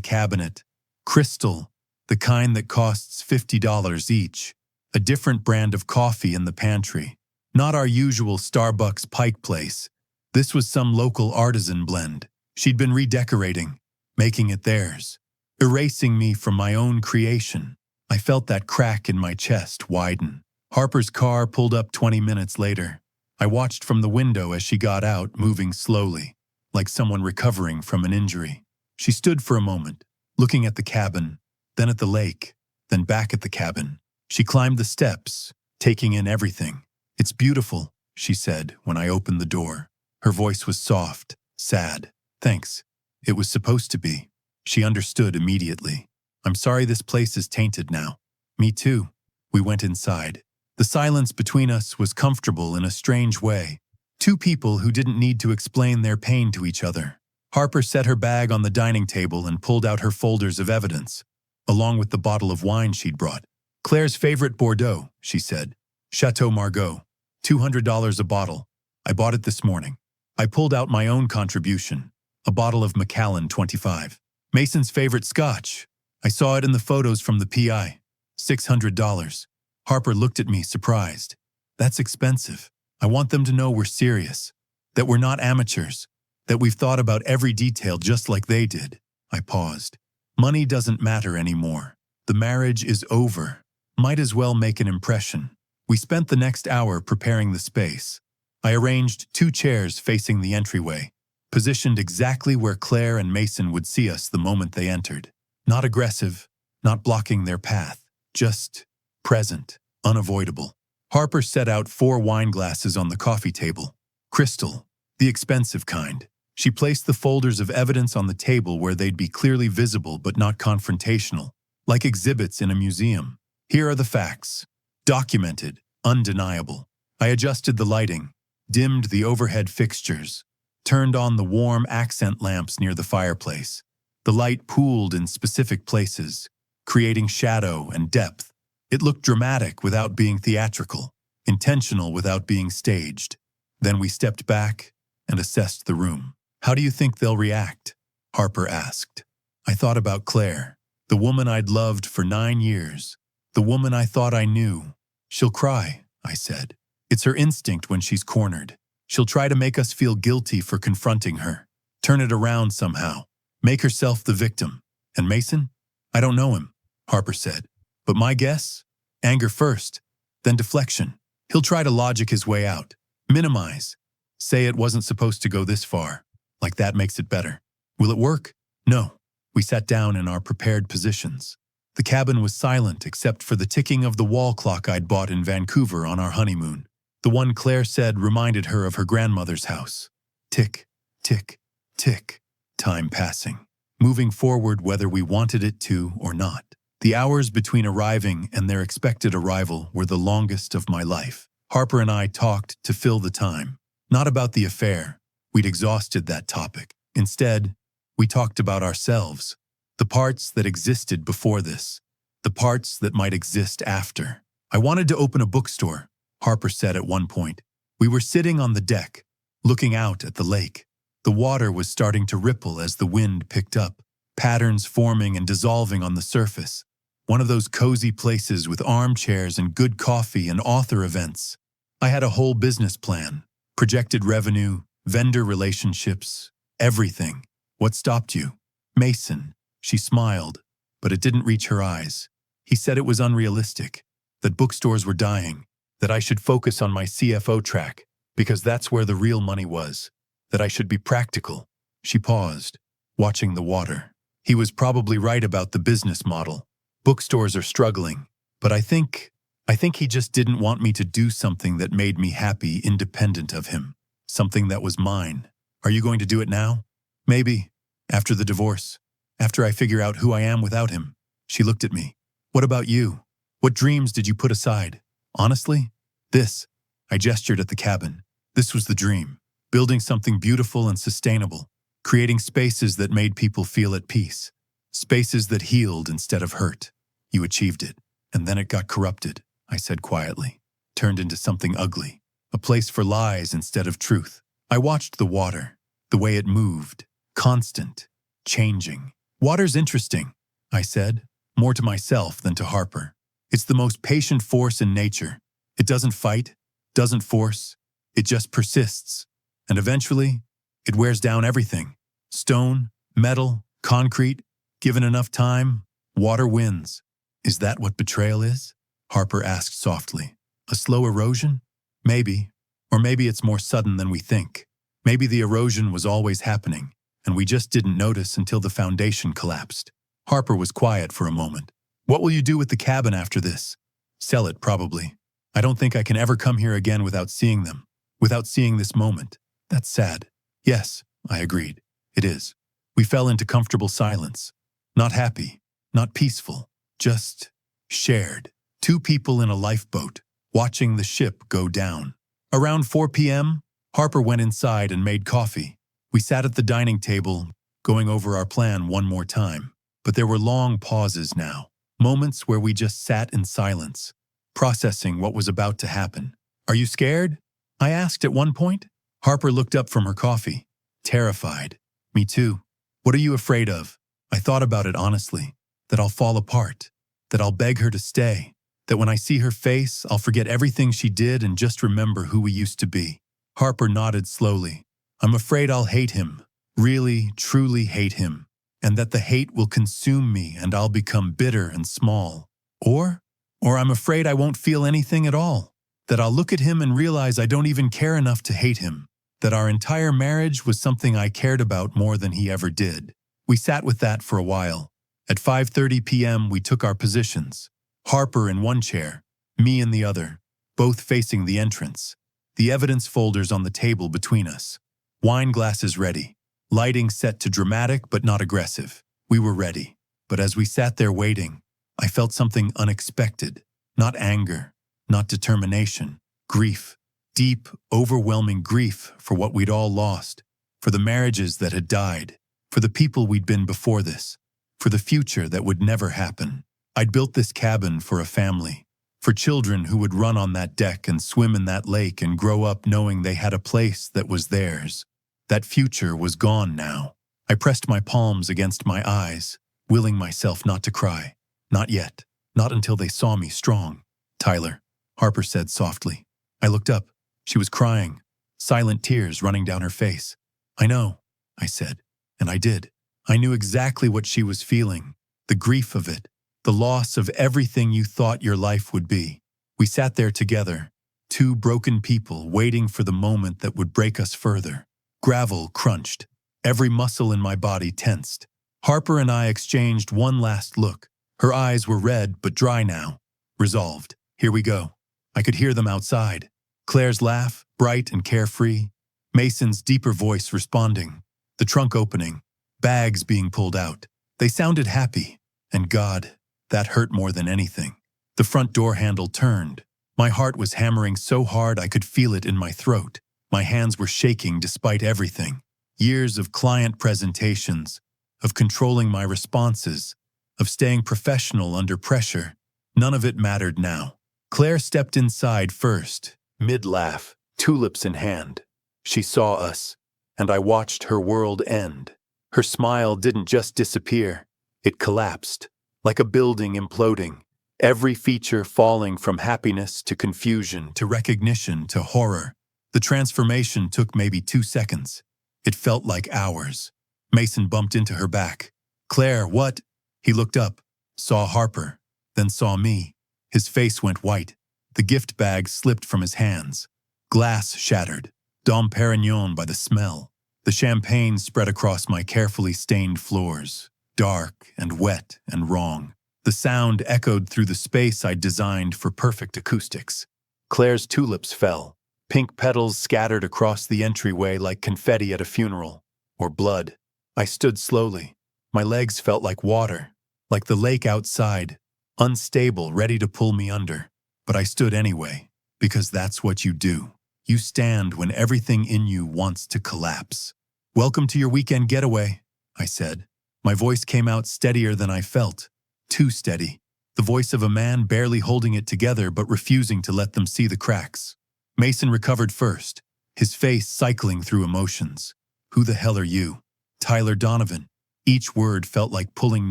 cabinet, crystal, the kind that costs $50 each, a different brand of coffee in the pantry. Not our usual Starbucks Pike Place. This was some local artisan blend. She'd been redecorating, making it theirs, erasing me from my own creation. I felt that crack in my chest widen. Harper's car pulled up 20 minutes later. I watched from the window as she got out, moving slowly, like someone recovering from an injury. She stood for a moment, looking at the cabin, then at the lake, then back at the cabin. She climbed the steps, taking in everything. "It's beautiful," she said when I opened the door. Her voice was soft, sad. "Thanks. It was supposed to be." She understood immediately. "I'm sorry this place is tainted now." "Me too." We went inside. The silence between us was comfortable in a strange way. Two people who didn't need to explain their pain to each other. Harper set her bag on the dining table and pulled out her folders of evidence, along with the bottle of wine she'd brought. "Claire's favorite Bordeaux," she said. "Chateau Margaux. $200 a bottle. I bought it this morning." I pulled out my own contribution, a bottle of Macallan 25. "Mason's favorite scotch. I saw it in the photos from the PI. $600. Harper looked at me, surprised. "That's expensive. I want them to know we're serious, that we're not amateurs, that we've thought about every detail just like they did." I paused. "Money doesn't matter anymore. The marriage is over. Might as well make an impression." We spent the next hour preparing the space. I arranged 2 chairs facing the entryway, positioned exactly where Claire and Mason would see us the moment they entered. Not aggressive, not blocking their path, just present, unavoidable. Harper set out 4 wine glasses on the coffee table. Crystal, the expensive kind. She placed the folders of evidence on the table where they'd be clearly visible but not confrontational, like exhibits in a museum. "Here are the facts. Documented, undeniable." I adjusted the lighting, dimmed the overhead fixtures, turned on the warm accent lamps near the fireplace. The light pooled in specific places, creating shadow and depth. It looked dramatic without being theatrical, intentional without being staged. Then we stepped back and assessed the room. "How do you think they'll react?" Harper asked. I thought about Claire, the woman I'd loved for 9 years, the woman I thought I knew. "She'll cry," I said. "It's her instinct when she's cornered. She'll try to make us feel guilty for confronting her, turn it around somehow, make herself the victim. And Mason? I don't know him," Harper said. "But my guess? Anger first, then deflection. He'll try to logic his way out, minimize, say it wasn't supposed to go this far, like that makes it better. Will it work? No." We sat down in our prepared positions. The cabin was silent except for the ticking of the wall clock I'd bought in Vancouver on our honeymoon. The one Claire said reminded her of her grandmother's house. Tick, tick, tick, time passing, moving forward whether we wanted it to or not. The hours between arriving and their expected arrival were the longest of my life. Harper and I talked to fill the time. Not about the affair. We'd exhausted that topic. Instead, we talked about ourselves, the parts that existed before this, the parts that might exist after. "I wanted to open a bookstore," Harper said at one point. We were sitting on the deck, looking out at the lake. The water was starting to ripple as the wind picked up, patterns forming and dissolving on the surface. One of those cozy places with armchairs and good coffee and author events. I had a whole business plan, projected revenue, vendor relationships, everything. "What stopped you?" "Mason." She smiled, but it didn't reach her eyes. "He said it was unrealistic, that bookstores were dying, that I should focus on my CFO track, because that's where the real money was, that I should be practical." She paused, watching the water. "He was probably right about the business model. Bookstores are struggling, but I think he just didn't want me to do something that made me happy independent of him, something that was mine. Are you going to do it now? Maybe, after the divorce, after I figure out who I am without him." She looked at me. "What about you? What dreams did you put aside?" "Honestly, this," I gestured at the cabin. "This was the dream, building something beautiful and sustainable, creating spaces that made people feel at peace, spaces that healed instead of hurt. You achieved it, and then it got corrupted," I said quietly, "turned into something ugly, a place for lies instead of truth." I watched the water, the way it moved, constant, changing. "Water's interesting," I said, more to myself than to Harper. "It's the most patient force in nature. It doesn't fight, doesn't force, it just persists. And eventually, it wears down everything. Stone, metal, concrete, given enough time, water wins." "Is that what betrayal is?" Harper asked softly. "A slow erosion? Maybe. Or maybe it's more sudden than we think. Maybe the erosion was always happening, and we just didn't notice until the foundation collapsed." Harper was quiet for a moment. "What will you do with the cabin after this?" "Sell it, probably. I don't think I can ever come here again without seeing them, without seeing this moment. That's sad. Yes, I agreed. It is. We fell into comfortable silence. Not happy, not peaceful, just shared. Two people in a lifeboat, watching the ship go down. Around 4 p.m., Harper went inside and made coffee. We sat at the dining table, going over our plan one more time. But there were long pauses now, moments where we just sat in silence, processing what was about to happen. "Are you scared?" I asked at one point. Harper looked up from her coffee, terrified. "Me too." "What are you afraid of?" I thought about it honestly, that I'll fall apart, that I'll beg her to stay, that when I see her face, I'll forget everything she did and just remember who we used to be. Harper nodded slowly. "I'm afraid I'll hate him, really, truly hate him, and that the hate will consume me and I'll become bitter and small. Or I'm afraid I won't feel anything at all, that I'll look at him and realize I don't even care enough to hate him, that our entire marriage was something I cared about more than he ever did." We sat with that for a while. At 5:30 p.m., we took our positions. Harper in one chair, me in the other, both facing the entrance. The evidence folders on the table between us. Wine glasses ready. Lighting set to dramatic but not aggressive. We were ready. But as we sat there waiting, I felt something unexpected. Not anger, not determination. Grief. Deep, overwhelming grief for what we'd all lost. For the marriages that had died. For the people we'd been before this. For the future that would never happen. I'd built this cabin for a family. For children who would run on that deck and swim in that lake and grow up knowing they had a place that was theirs. That future was gone now. I pressed my palms against my eyes, willing myself not to cry. Not yet. Not until they saw me strong. "Tyler," Harper said softly. I looked up. She was crying, silent tears running down her face. "I know," I said, and I did. I knew exactly what she was feeling, the grief of it, the loss of everything you thought your life would be. We sat there together, two broken people waiting for the moment that would break us further. Gravel crunched. Every muscle in my body tensed. Harper and I exchanged one last look. Her eyes were red but dry now. Resolved. Here we go. I could hear them outside. Claire's laugh, bright and carefree. Mason's deeper voice responding. The trunk opening. Bags being pulled out. They sounded happy. And God, that hurt more than anything. The front door handle turned. My heart was hammering so hard I could feel it in my throat. My hands were shaking despite everything. Years of client presentations, of controlling my responses, of staying professional under pressure. None of it mattered now. Claire stepped inside first, mid-laugh, tulips in hand. She saw us, and I watched her world end. Her smile didn't just disappear. It collapsed, like a building imploding. Every feature falling from happiness to confusion to recognition to horror. The transformation took maybe 2 seconds. It felt like hours. Mason bumped into her back. "Claire, what?" He looked up, saw Harper, then saw me. His face went white. The gift bag slipped from his hands. Glass shattered. Dom Perignon by the smell. The champagne spread across my carefully stained floors. Dark and wet and wrong. The sound echoed through the space I'd designed for perfect acoustics. Claire's tulips fell. Pink petals scattered across the entryway like confetti at a funeral. Or blood. I stood slowly. My legs felt like water. Like the lake outside. Unstable, ready to pull me under. But I stood anyway. Because that's what you do. You stand when everything in you wants to collapse. "Welcome to your weekend getaway," I said. My voice came out steadier than I felt. Too steady. The voice of a man barely holding it together but refusing to let them see the cracks. Mason recovered first, his face cycling through emotions. "Who the hell are you?" "Tyler Donovan." Each word felt like pulling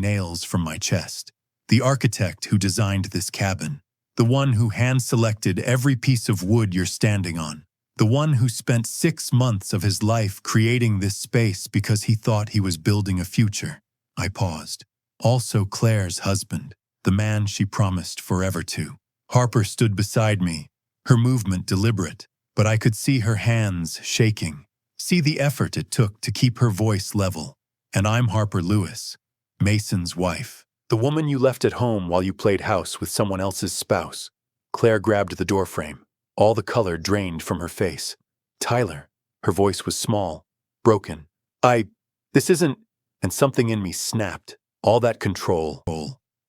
nails from my chest. "The architect who designed this cabin. The one who hand-selected every piece of wood you're standing on. The one who spent 6 months of his life creating this space because he thought he was building a future." I paused. "Also Claire's husband, the man she promised forever to." Harper stood beside me, her movement deliberate, but I could see her hands shaking. See the effort it took to keep her voice level. "And I'm Harper Lewis, Mason's wife. The woman you left at home while you played house with someone else's spouse." Claire grabbed the doorframe. All the color drained from her face. Tyler. Her voice was small, broken. This isn't... And something in me snapped. All that control,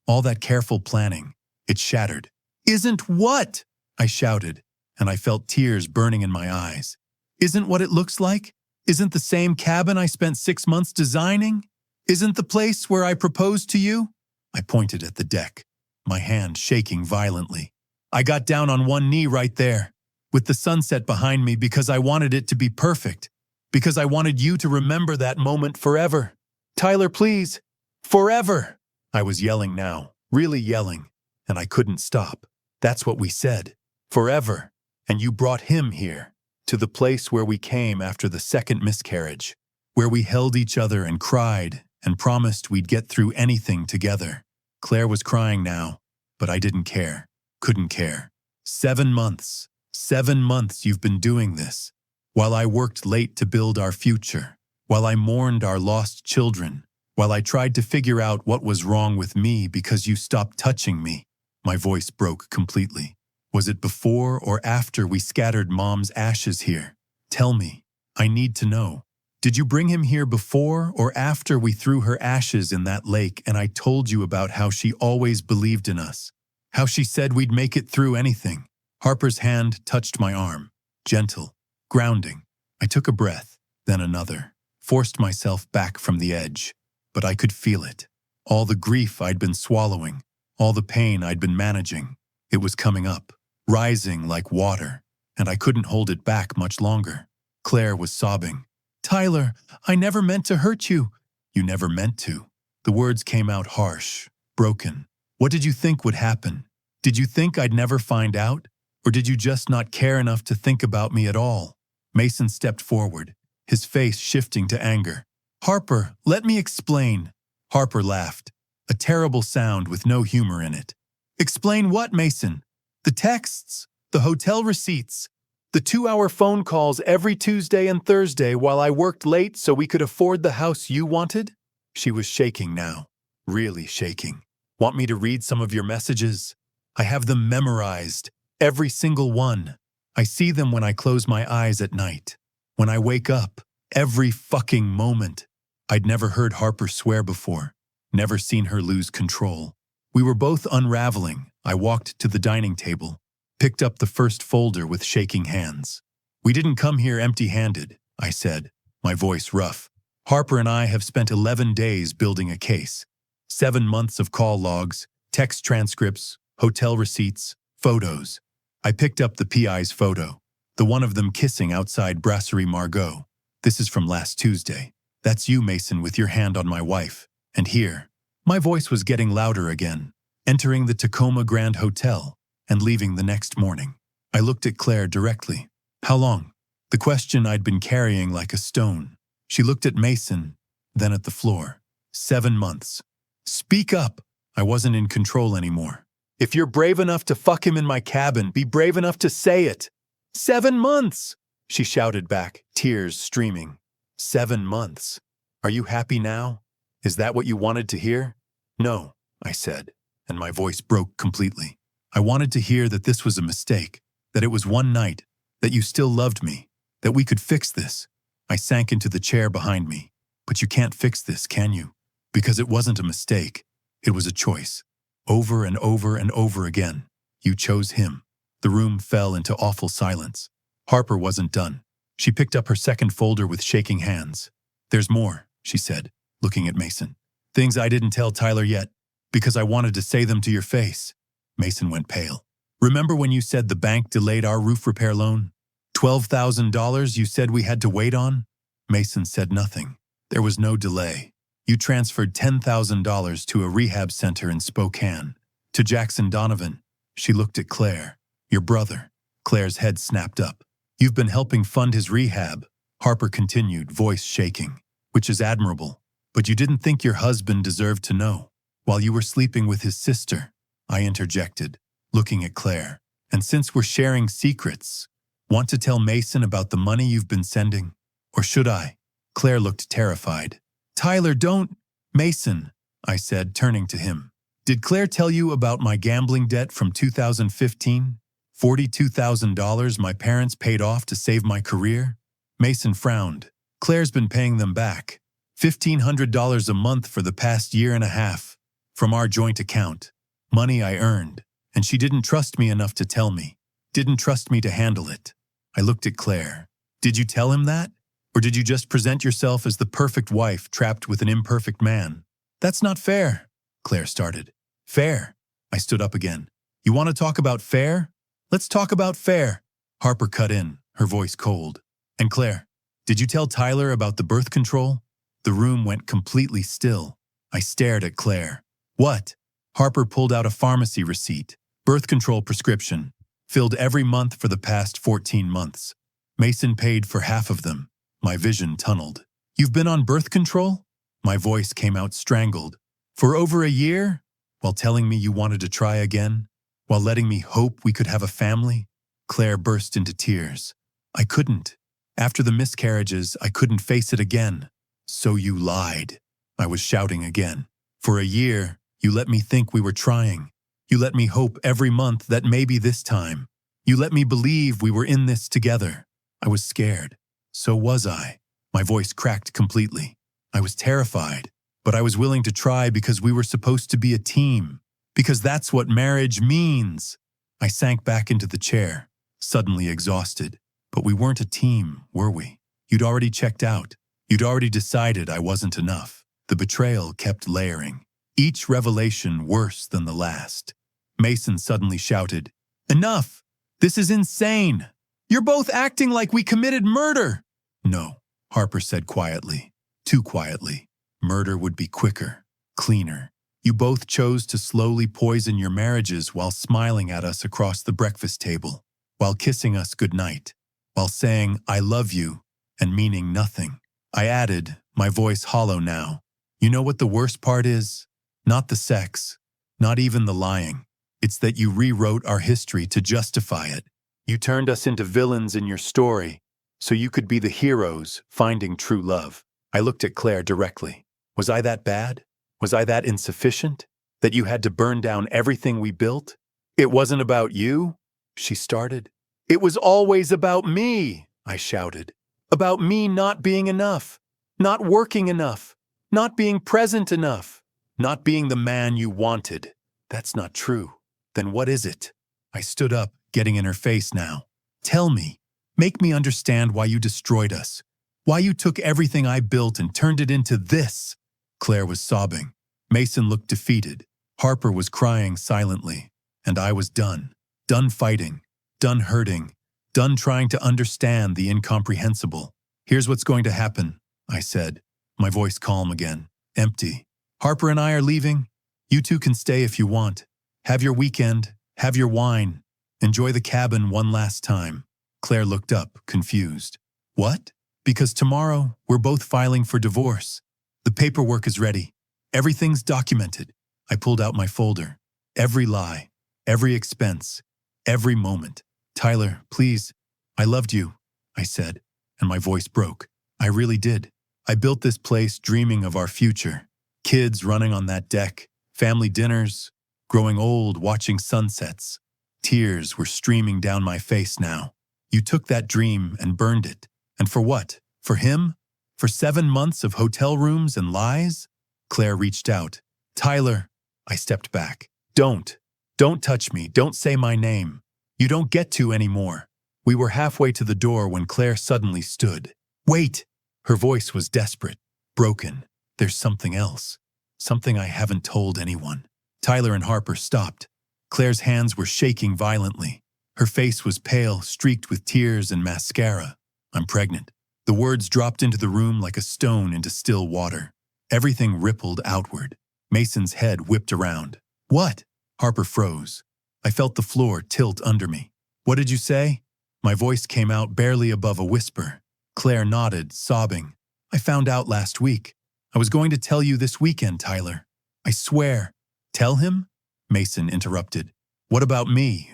all that careful planning, it shattered. Isn't what? I shouted, and I felt tears burning in my eyes. Isn't what it looks like? Isn't the same cabin I spent 6 months designing? Isn't the place where I proposed to you? I pointed at the deck, my hand shaking violently. I got down on one knee right there, with the sunset behind me because I wanted it to be perfect, because I wanted you to remember that moment forever. Tyler, please, forever! I was yelling now, really yelling, and I couldn't stop. That's what we said, forever. And you brought him here, to the place where we came after the second miscarriage, where we held each other and cried and promised we'd get through anything together. Claire was crying now, but I didn't care, couldn't care. 7 months, 7 months you've been doing this, while I worked late to build our future, while I mourned our lost children, while I tried to figure out what was wrong with me because you stopped touching me. My voice broke completely. Was it before or after we scattered Mom's ashes here? Tell me. I need to know. Did you bring him here before or after we threw her ashes in that lake and I told you about how she always believed in us? How she said we'd make it through anything? Harper's hand touched my arm. Gentle. Grounding. I took a breath, then another. Forced myself back from the edge. But I could feel it. All the grief I'd been swallowing. All the pain I'd been managing. It was coming up, rising like water, and I couldn't hold it back much longer. Claire was sobbing. Tyler, I never meant to hurt you. You never meant to. The words came out harsh, broken. What did you think would happen? Did you think I'd never find out? Or did you just not care enough to think about me at all? Mason stepped forward, his face shifting to anger. Harper, let me explain. Harper laughed, a terrible sound with no humor in it. Explain what, Mason? The texts, the hotel receipts, the 2-hour phone calls every Tuesday and Thursday while I worked late so we could afford the house you wanted? She was shaking now, really shaking. Want me to read some of your messages? I have them memorized, every single one. I see them when I close my eyes at night. When I wake up, every fucking moment. I'd never heard Harper swear before, never seen her lose control. We were both unraveling. I walked to the dining table, picked up the first folder with shaking hands. We didn't come here empty-handed, I said, my voice rough. Harper and I have spent 11 days building a case. 7 months of call logs, text transcripts, hotel receipts, photos. I picked up the PI's photo, the one of them kissing outside Brasserie Margot. This is from last Tuesday. That's you, Mason, with your hand on my wife. And here, my voice was getting louder again, entering the Tacoma Grand Hotel and leaving the next morning. I looked at Claire directly. How long? The question I'd been carrying like a stone. She looked at Mason, then at the floor. 7 months. Speak up. I wasn't in control anymore. If you're brave enough to fuck him in my cabin, be brave enough to say it. 7 months, she shouted back, tears streaming. 7 months. Are you happy now? Is that what you wanted to hear? No, I said, and my voice broke completely. I wanted to hear that this was a mistake, that it was one night, that you still loved me, that we could fix this. I sank into the chair behind me. But you can't fix this, can you? Because it wasn't a mistake. It was a choice. Over and over and over again. You chose him. The room fell into awful silence. Harper wasn't done. She picked up her second folder with shaking hands. There's more, she said, looking at Mason. Things I didn't tell Tyler yet, because I wanted to say them to your face. Mason went pale. Remember when you said the bank delayed our roof repair loan? $12,000 you said we had to wait on? Mason said nothing. There was no delay. You transferred $10,000 to a rehab center in Spokane. To Jackson Donovan. She looked at Claire. Your brother. Claire's head snapped up. You've been helping fund his rehab, Harper continued, voice shaking, which is admirable. But you didn't think your husband deserved to know. While you were sleeping with his sister, I interjected, looking at Claire. And since we're sharing secrets, want to tell Mason about the money you've been sending? Or should I? Claire looked terrified. Tyler, don't. Mason, I said, turning to him. Did Claire tell you about my gambling debt from 2015? $42,000 my parents paid off to save my career? Mason frowned. Claire's been paying them back. $1,500 a month for the past year and a half. From our joint account. Money I earned. And she didn't trust me enough to tell me. Didn't trust me to handle it. I looked at Claire. Did you tell him that? Or did you just present yourself as the perfect wife trapped with an imperfect man? That's not fair, Claire started. Fair? I stood up again. You want to talk about fair? Let's talk about fair. Harper cut in, her voice cold. And Claire, did you tell Tyler about the birth control? The room went completely still. I stared at Claire. What? Harper pulled out a pharmacy receipt. Birth control prescription. Filled every month for the past 14 months. Mason paid for half of them. My vision tunneled. You've been on birth control? My voice came out strangled. For over a year? While telling me you wanted to try again? While letting me hope we could have a family? Claire burst into tears. I couldn't. After the miscarriages, I couldn't face it again. So you lied. I was shouting again. For a year, you let me think we were trying. You let me hope every month that maybe this time. You let me believe we were in this together. I was scared. So was I. My voice cracked completely. I was terrified, but I was willing to try because we were supposed to be a team. Because that's what marriage means. I sank back into the chair, suddenly exhausted. But we weren't a team, were we? You'd already checked out. You'd already decided I wasn't enough. The betrayal kept layering. Each revelation worse than the last. Mason suddenly shouted, Enough! This is insane! You're both acting like we committed murder! No, Harper said quietly. Too quietly. Murder would be quicker, cleaner. You both chose to slowly poison your marriages while smiling at us across the breakfast table, while kissing us goodnight, while saying, I love you, and meaning nothing. I added, my voice hollow now. You know what the worst part is? Not the sex, not even the lying. It's that you rewrote our history to justify it. You turned us into villains in your story, so you could be the heroes finding true love. I looked at Claire directly. Was I that bad? Was I that insufficient? That you had to burn down everything we built? It wasn't about you? She started. It was always about me, I shouted. About me not being enough, not working enough, not being present enough, not being the man you wanted. That's not true. Then what is it? I stood up, getting in her face now. Tell me. Make me understand why you destroyed us. Why you took everything I built and turned it into this. Claire was sobbing. Mason looked defeated. Harper was crying silently. And I was done. Done fighting. Done hurting. Done trying to understand the incomprehensible. Here's what's going to happen, I said. My voice calm again. Empty. Harper and I are leaving. You two can stay if you want. Have your weekend. Have your wine. Enjoy the cabin one last time. Claire looked up, confused. What? Because tomorrow, we're both filing for divorce. The paperwork is ready. Everything's documented. I pulled out my folder. Every lie. Every expense. Every moment. Tyler, please. I loved you, I said, and my voice broke. I really did. I built this place dreaming of our future. Kids running on that deck. Family dinners. Growing old, watching sunsets. Tears were streaming down my face now. You took that dream and burned it. And for what? For him? For 7 months of hotel rooms and lies? Claire reached out. Tyler. I stepped back. Don't. Don't touch me. Don't say my name. You don't get to anymore. We were halfway to the door when Claire suddenly stood. Wait! Her voice was desperate, broken. There's something else. Something I haven't told anyone. Tyler and Harper stopped. Claire's hands were shaking violently. Her face was pale, streaked with tears and mascara. I'm pregnant. The words dropped into the room like a stone into still water. Everything rippled outward. Mason's head whipped around. What? Harper froze. I felt the floor tilt under me. What did you say? My voice came out barely above a whisper. Claire nodded, sobbing. I found out last week. I was going to tell you this weekend, Tyler. I swear. Tell him? Mason interrupted. What about me?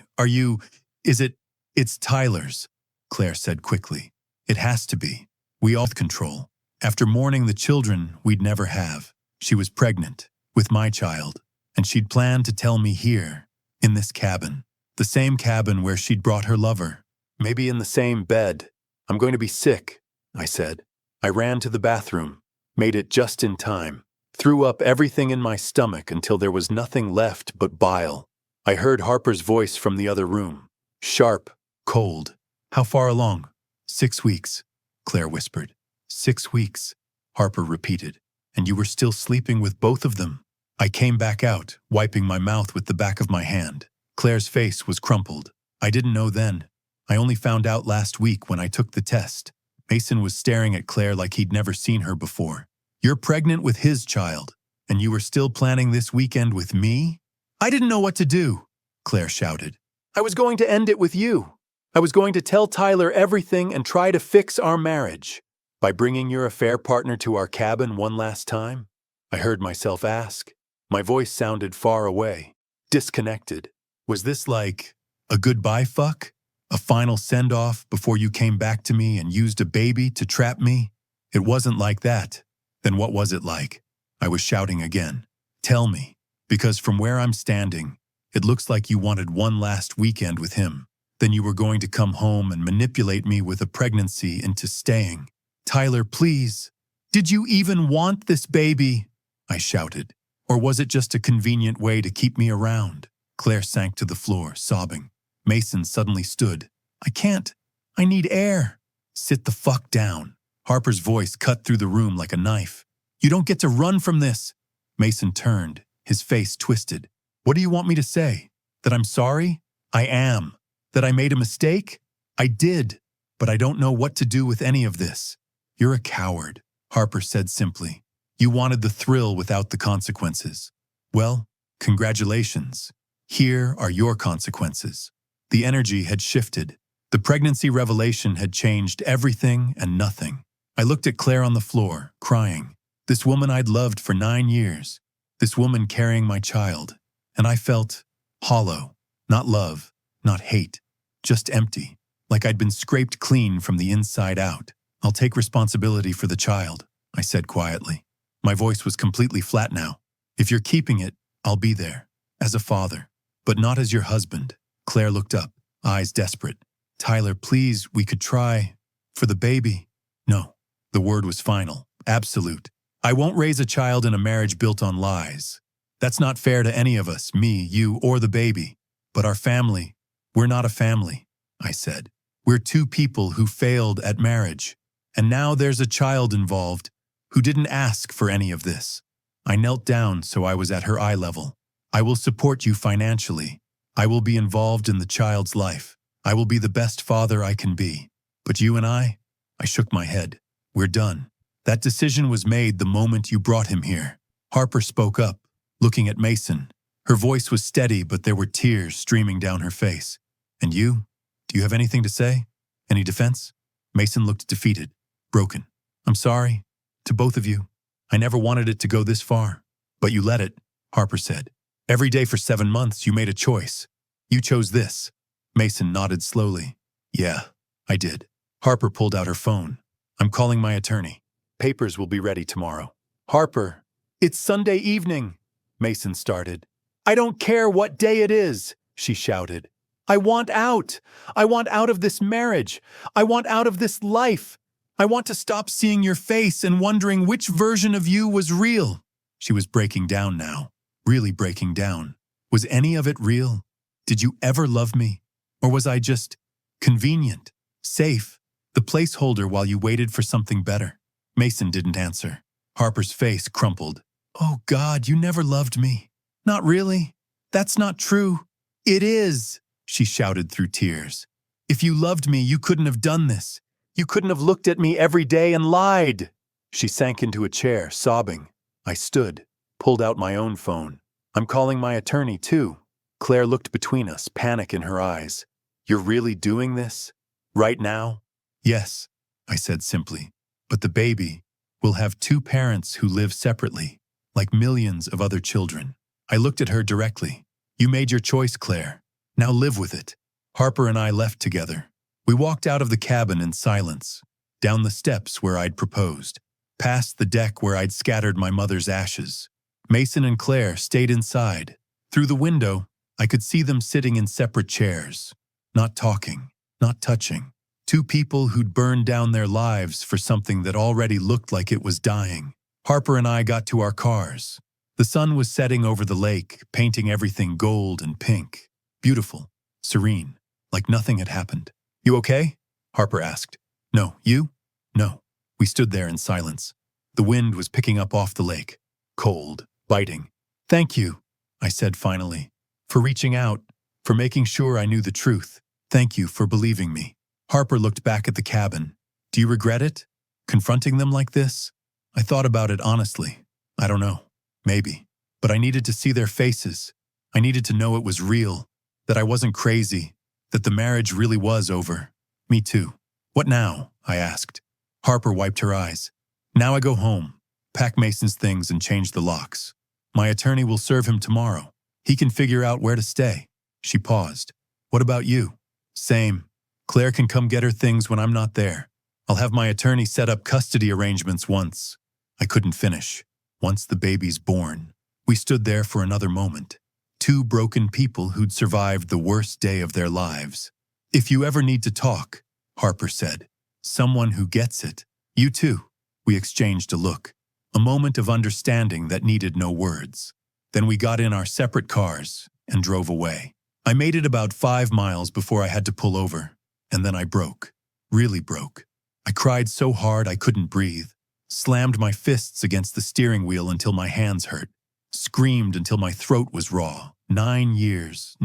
It's Tyler's, Claire said quickly. It has to be. We all control. After mourning the children we'd never have. She was pregnant, with my child. and she'd planned to tell me here, in this cabin. The same cabin where she'd brought her lover. Maybe in the same bed. I'm going to be sick, I said. I ran to the bathroom, made it just in time, threw up everything in my stomach until there was nothing left but bile. I heard Harper's voice from the other room. Sharp, cold. How far along? 6 weeks, Claire whispered. 6 weeks, Harper repeated. And you were still sleeping with both of them? I came back out, wiping my mouth with the back of my hand. Claire's face was crumpled. I didn't know then. I only found out last week when I took the test. Mason was staring at Claire like he'd never seen her before. You're pregnant with his child, and you were still planning this weekend with me? I didn't know what to do, Claire shouted. I was going to end it with you. I was going to tell Tyler everything and try to fix our marriage. By bringing your affair partner to our cabin one last time? I heard myself ask. My voice sounded far away, disconnected. Was this like a goodbye fuck? A final send-off before you came back to me and used a baby to trap me? It wasn't like that. Then what was it like? I was shouting again. Tell me, because from where I'm standing, it looks like you wanted one last weekend with him. Then you were going to come home and manipulate me with a pregnancy into staying. Tyler, please. Did you even want this baby? I shouted. Or was it just a convenient way to keep me around? Claire sank to the floor, sobbing. Mason suddenly stood. I can't. I need air. Sit the fuck down. Harper's voice cut through the room like a knife. You don't get to run from this. Mason turned, his face twisted. What do you want me to say? That I'm sorry? I am. That I made a mistake? I did. But I don't know what to do with any of this. You're a coward, Harper said simply. You wanted the thrill without the consequences. Well, congratulations. Here are your consequences. The energy had shifted. The pregnancy revelation had changed everything and nothing. I looked at Claire on the floor, crying. This woman I'd loved for 9 years. This woman carrying my child. And I felt hollow. Not love, not hate. Just empty. Like I'd been scraped clean from the inside out. I'll take responsibility for the child, I said quietly. My voice was completely flat now. If you're keeping it, I'll be there. As a father. But not as your husband. Claire looked up, eyes desperate. Tyler, please, we could try. For the baby. No. The word was final. Absolute. I won't raise a child in a marriage built on lies. That's not fair to any of us, me, you, or the baby. But our family, we're not a family, I said. We're two people who failed at marriage. And now there's a child involved who didn't ask for any of this. I knelt down so I was at her eye level. I will support you financially. I will be involved in the child's life. I will be the best father I can be. But you and I shook my head. We're done. That decision was made the moment you brought him here. Harper spoke up, looking at Mason. Her voice was steady, but there were tears streaming down her face. And you? Do you have anything to say? Any defense? Mason looked defeated, broken. I'm sorry. To both of you. I never wanted it to go this far. But you let it, Harper said. Every day for 7 months you made a choice. You chose this. Mason nodded slowly. Yeah, I did. Harper pulled out her phone. I'm calling my attorney. Papers will be ready tomorrow. Harper, it's Sunday evening, Mason started. I don't care what day it is, she shouted. I want out. I want out of this marriage. I want out of this life. I want to stop seeing your face and wondering which version of you was real. She was breaking down now, really breaking down. Was any of it real? Did you ever love me? Or was I just convenient, safe, the placeholder while you waited for something better? Mason didn't answer. Harper's face crumpled. Oh God, you never loved me. Not really. That's not true. It is, she shouted through tears. If you loved me, you couldn't have done this. You couldn't have looked at me every day and lied. She sank into a chair, sobbing. I stood, pulled out my own phone. I'm calling my attorney, too. Claire looked between us, panic in her eyes. You're really doing this? Right now? Yes, I said simply. But the baby will have 2 parents who live separately, like millions of other children. I looked at her directly. You made your choice, Claire. Now live with it. Harper and I left together. We walked out of the cabin in silence, down the steps where I'd proposed, past the deck where I'd scattered my mother's ashes. Mason and Claire stayed inside. Through the window, I could see them sitting in separate chairs, not talking, not touching. Two people who'd burned down their lives for something that already looked like it was dying. Harper and I got to our cars. The sun was setting over the lake, painting everything gold and pink. Beautiful, serene, like nothing had happened. "You okay?" Harper asked. "No, you?" "No." We stood there in silence. The wind was picking up off the lake. Cold, biting. "Thank you," I said finally, "for reaching out, for making sure I knew the truth. Thank you for believing me." Harper looked back at the cabin. "Do you regret it? Confronting them like this?" I thought about it honestly. I don't know. Maybe. But I needed to see their faces. I needed to know it was real, that I wasn't crazy, that the marriage really was over. Me too. "What now?" I asked. Harper wiped her eyes. "Now I go home, pack Mason's things and change the locks. My attorney will serve him tomorrow. He can figure out where to stay." She paused. "What about you?" "Same. Claire can come get her things when I'm not there. I'll have my attorney set up custody arrangements once." I couldn't finish. Once the baby's born. We stood there for another moment. Two broken people who'd survived the worst day of their lives. "If you ever need to talk," Harper said. "Someone who gets it. You too." We exchanged a look. A moment of understanding that needed no words. Then we got in our separate cars and drove away. I made it about 5 miles before I had to pull over. And then I broke. Really broke. I cried so hard I couldn't breathe. Slammed my fists against the steering wheel until my hands hurt. Screamed until my throat was raw. 9 years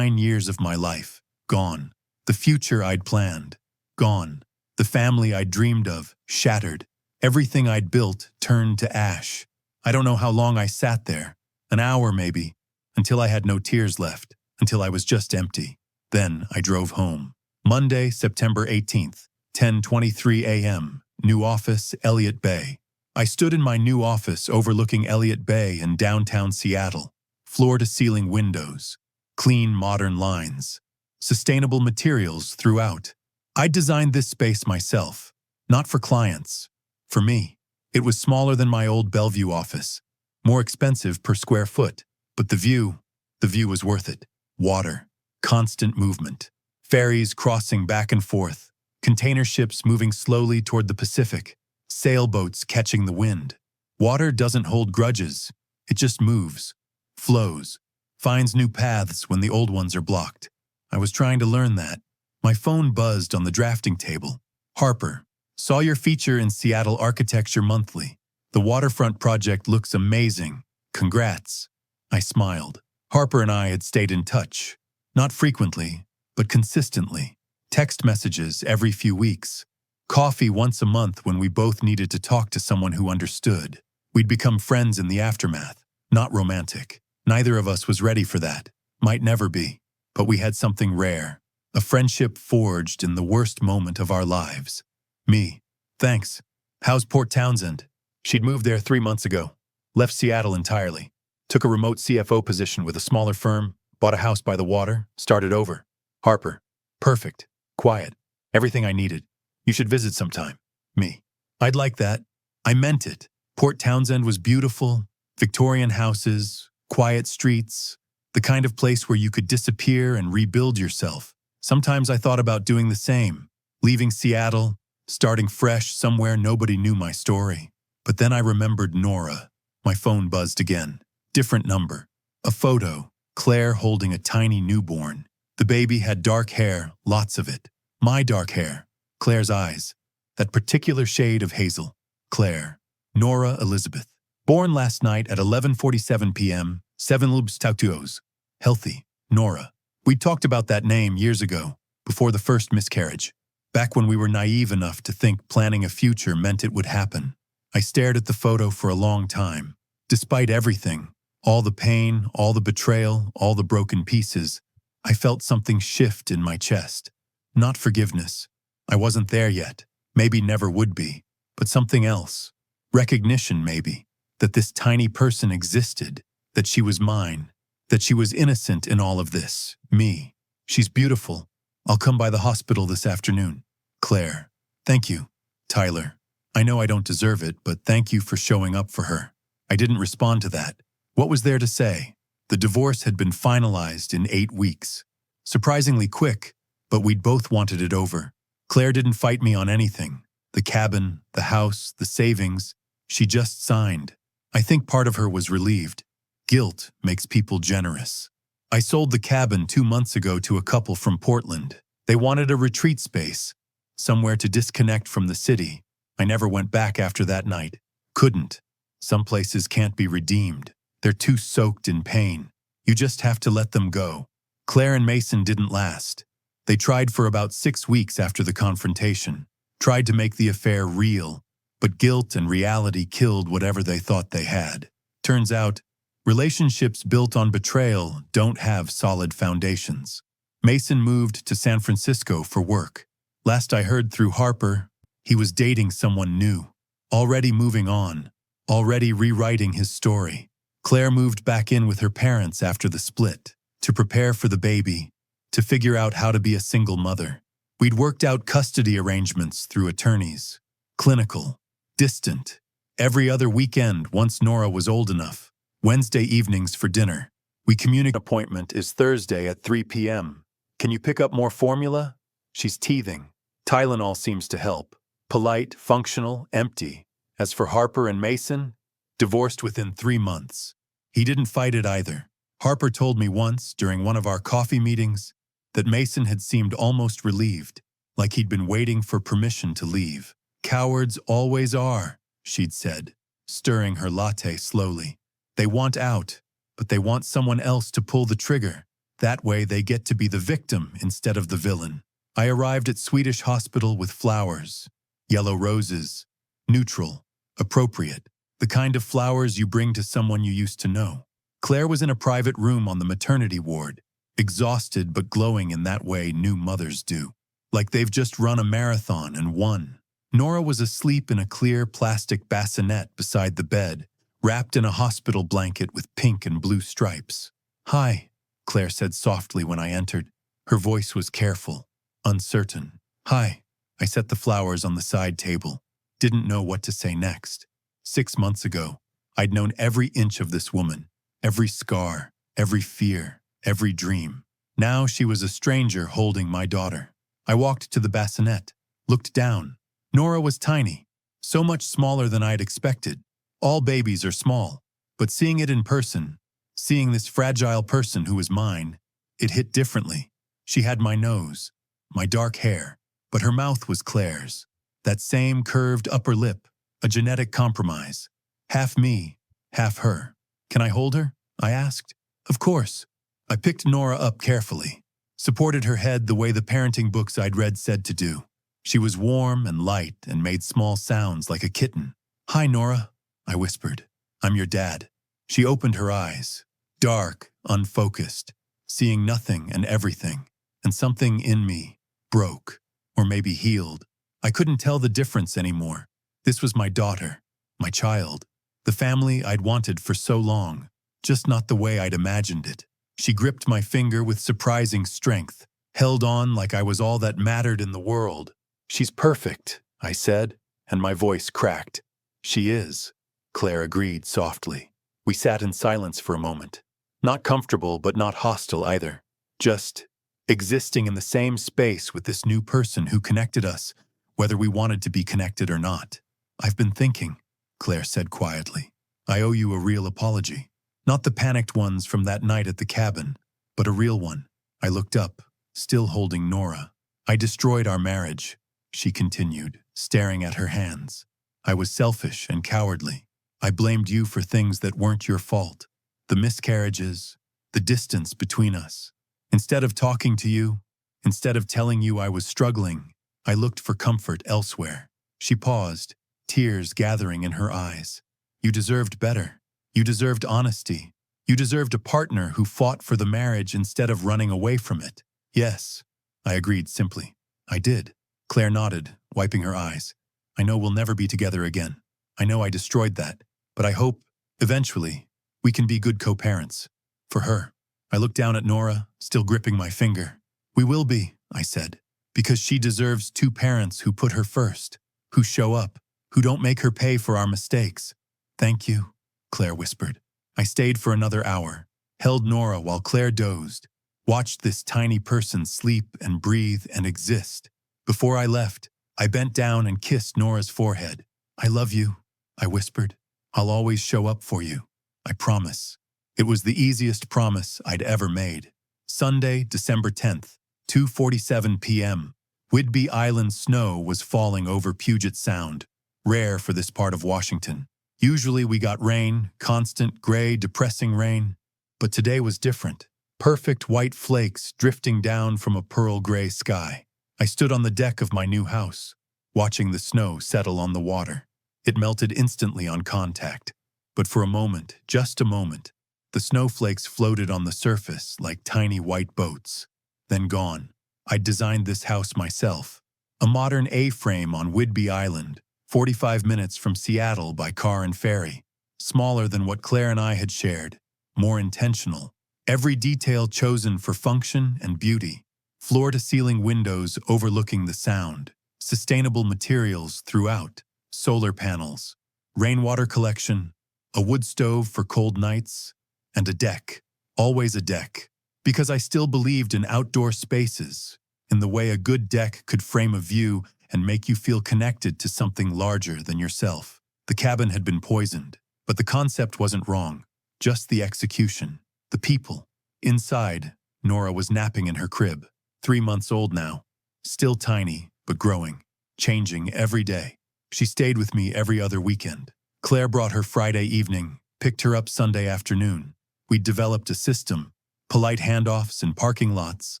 of my life. Gone. The future I'd planned. Gone. The family I'd dreamed of. Shattered. Everything I'd built turned to ash. I don't know how long I sat there. An hour maybe. Until I had no tears left. Until I was just empty. Then I drove home. Monday, September 18th, 10:23 a.m., new office, Elliott Bay. I stood in my new office overlooking Elliott Bay in downtown Seattle. Floor-to-ceiling windows, clean modern lines, sustainable materials throughout. I designed this space myself, not for clients, for me. It was smaller than my old Bellevue office, more expensive per square foot, but the view was worth it. Water, constant movement. Ferries crossing back and forth, container ships moving slowly toward the Pacific, sailboats catching the wind. Water doesn't hold grudges, it just moves, flows, finds new paths when the old ones are blocked. I was trying to learn that. My phone buzzed on the drafting table. "Harper, saw your feature in Seattle Architecture Monthly. The waterfront project looks amazing. Congrats." I smiled. Harper and I had stayed in touch, not frequently, but consistently. Text messages every few weeks. Coffee once a month when we both needed to talk to someone who understood. We'd become friends in the aftermath, not romantic. Neither of us was ready for that. Might never be. But we had something rare. A friendship forged in the worst moment of our lives. "Me. Thanks. How's Port Townsend?" She'd moved there 3 months ago. Left Seattle entirely. Took a remote CFO position with a smaller firm. Bought a house by the water. Started over. Harper. Perfect. Quiet. Everything I needed. You should visit sometime. Me. I'd like that. I meant it. Port Townsend was beautiful. Victorian houses, quiet streets, the kind of place where you could disappear and rebuild yourself. Sometimes I thought about doing the same. Leaving Seattle, starting fresh somewhere nobody knew my story. But then I remembered Nora. My phone buzzed again. Different number. A photo. Claire holding a tiny newborn. The baby had dark hair, lots of it. My dark hair. Claire's eyes. That particular shade of hazel. Claire. Nora Elizabeth. Born last night at 11:47 p.m., 7 Lubstautuos. Healthy. Nora. We talked about that name years ago, before the first miscarriage. Back when we were naive enough to think planning a future meant it would happen. I stared at the photo for a long time. Despite everything, all the pain, all the betrayal, all the broken pieces, I felt something shift in my chest. Not forgiveness. I wasn't there yet. Maybe never would be. But something else. Recognition, maybe. That this tiny person existed. That she was mine. That she was innocent in all of this. Me. She's beautiful. I'll come by the hospital this afternoon. Claire. Thank you. Tyler. I know I don't deserve it, but thank you for showing up for her. I didn't respond to that. What was there to say? The divorce had been finalized in 8 weeks. Surprisingly quick, but we'd both wanted it over. Claire didn't fight me on anything. The cabin, the house, the savings. She just signed. I think part of her was relieved. Guilt makes people generous. I sold the cabin 2 months ago to a couple from Portland. They wanted a retreat space, somewhere to disconnect from the city. I never went back after that night. Couldn't. Some places can't be redeemed. They're too soaked in pain. You just have to let them go. Claire and Mason didn't last. They tried for about 6 weeks after the confrontation, tried to make the affair real, but guilt and reality killed whatever they thought they had. Turns out, relationships built on betrayal don't have solid foundations. Mason moved to San Francisco for work. Last I heard through Harper, he was dating someone new, already moving on, already rewriting his story. Claire moved back in with her parents after the split, to prepare for the baby, to figure out how to be a single mother. We'd worked out custody arrangements through attorneys. Clinical, distant. Every other weekend once Nora was old enough. Wednesday evenings for dinner. We communicate. Appointment is Thursday at 3 p.m. Can you pick up more formula? She's teething. Tylenol seems to help. Polite, functional, empty. As for Harper and Mason, divorced within 3 months. He didn't fight it either. Harper told me once, during one of our coffee meetings, that Mason had seemed almost relieved, like he'd been waiting for permission to leave. Cowards always are, she'd said, stirring her latte slowly. They want out, but they want someone else to pull the trigger. That way they get to be the victim instead of the villain. I arrived at Swedish Hospital with flowers, yellow roses, neutral, appropriate, the kind of flowers you bring to someone you used to know. Claire was in a private room on the maternity ward, exhausted but glowing in that way new mothers do, like they've just run a marathon and won. Nora was asleep in a clear plastic bassinet beside the bed, wrapped in a hospital blanket with pink and blue stripes. "Hi," Claire said softly when I entered. Her voice was careful, uncertain. "Hi." I set the flowers on the side table. Didn't know what to say next. 6 months ago, I'd known every inch of this woman, every scar, every fear, every dream. Now she was a stranger holding my daughter. I walked to the bassinet, looked down. Nora was tiny, so much smaller than I'd expected. All babies are small, but seeing it in person, seeing this fragile person who was mine, it hit differently. She had my nose, my dark hair, but her mouth was Claire's. That same curved upper lip, a genetic compromise. Half me, half her. "Can I hold her?" I asked. "Of course." I picked Nora up carefully, supported her head the way the parenting books I'd read said to do. She was warm and light and made small sounds like a kitten. "Hi, Nora," I whispered. "I'm your dad." She opened her eyes, dark, unfocused, seeing nothing and everything, and something in me broke, or maybe healed. I couldn't tell the difference anymore. This was my daughter, my child, the family I'd wanted for so long, just not the way I'd imagined it. She gripped my finger with surprising strength, held on like I was all that mattered in the world. "She's perfect," I said, and my voice cracked. "She is," Claire agreed softly. We sat in silence for a moment. Not comfortable, but not hostile either. Just existing in the same space with this new person who connected us, whether we wanted to be connected or not. "I've been thinking," Claire said quietly. "I owe you a real apology. Not the panicked ones from that night at the cabin, but a real one." I looked up, still holding Nora. "I destroyed our marriage," she continued, staring at her hands. "I was selfish and cowardly. I blamed you for things that weren't your fault. The miscarriages, the distance between us. Instead of talking to you, instead of telling you I was struggling, I looked for comfort elsewhere." She paused, tears gathering in her eyes. "You deserved better. You deserved honesty. You deserved a partner who fought for the marriage instead of running away from it." "Yes," I agreed simply. "I did." Claire nodded, wiping her eyes. "I know we'll never be together again. I know I destroyed that, but I hope, eventually, we can be good co-parents. For her." I looked down at Nora, still gripping my finger. "We will be," I said, "because she deserves 2 parents who put her first, who show up, who don't make her pay for our mistakes." "Thank you," Claire whispered. I stayed for another hour, held Nora while Claire dozed, watched this tiny person sleep and breathe and exist. Before I left, I bent down and kissed Nora's forehead. "I love you," I whispered. "I'll always show up for you. I promise." It was the easiest promise I'd ever made. Sunday, December 10th, 2:47 p.m. Whidbey Island snow was falling over Puget Sound, rare for this part of Washington. Usually we got rain, constant, gray, depressing rain. But today was different. Perfect white flakes drifting down from a pearl gray sky. I stood on the deck of my new house, watching the snow settle on the water. It melted instantly on contact. But for a moment, just a moment, the snowflakes floated on the surface like tiny white boats. Then gone. I'd designed this house myself. A modern A-frame on Whidbey Island, 45 minutes from Seattle by car and ferry. Smaller than what Claire and I had shared. More intentional. Every detail chosen for function and beauty. Floor-to-ceiling windows overlooking the sound. Sustainable materials throughout. Solar panels. Rainwater collection. A wood stove for cold nights. And a deck. Always a deck. Because I still believed in outdoor spaces, in the way a good deck could frame a view and make you feel connected to something larger than yourself. The cabin had been poisoned, but the concept wasn't wrong. Just the execution. The people. Inside, Nora was napping in her crib, 3 months old now. Still tiny, but growing. Changing every day. She stayed with me every other weekend. Claire brought her Friday evening, picked her up Sunday afternoon. We'd developed a system. Polite handoffs in parking lots.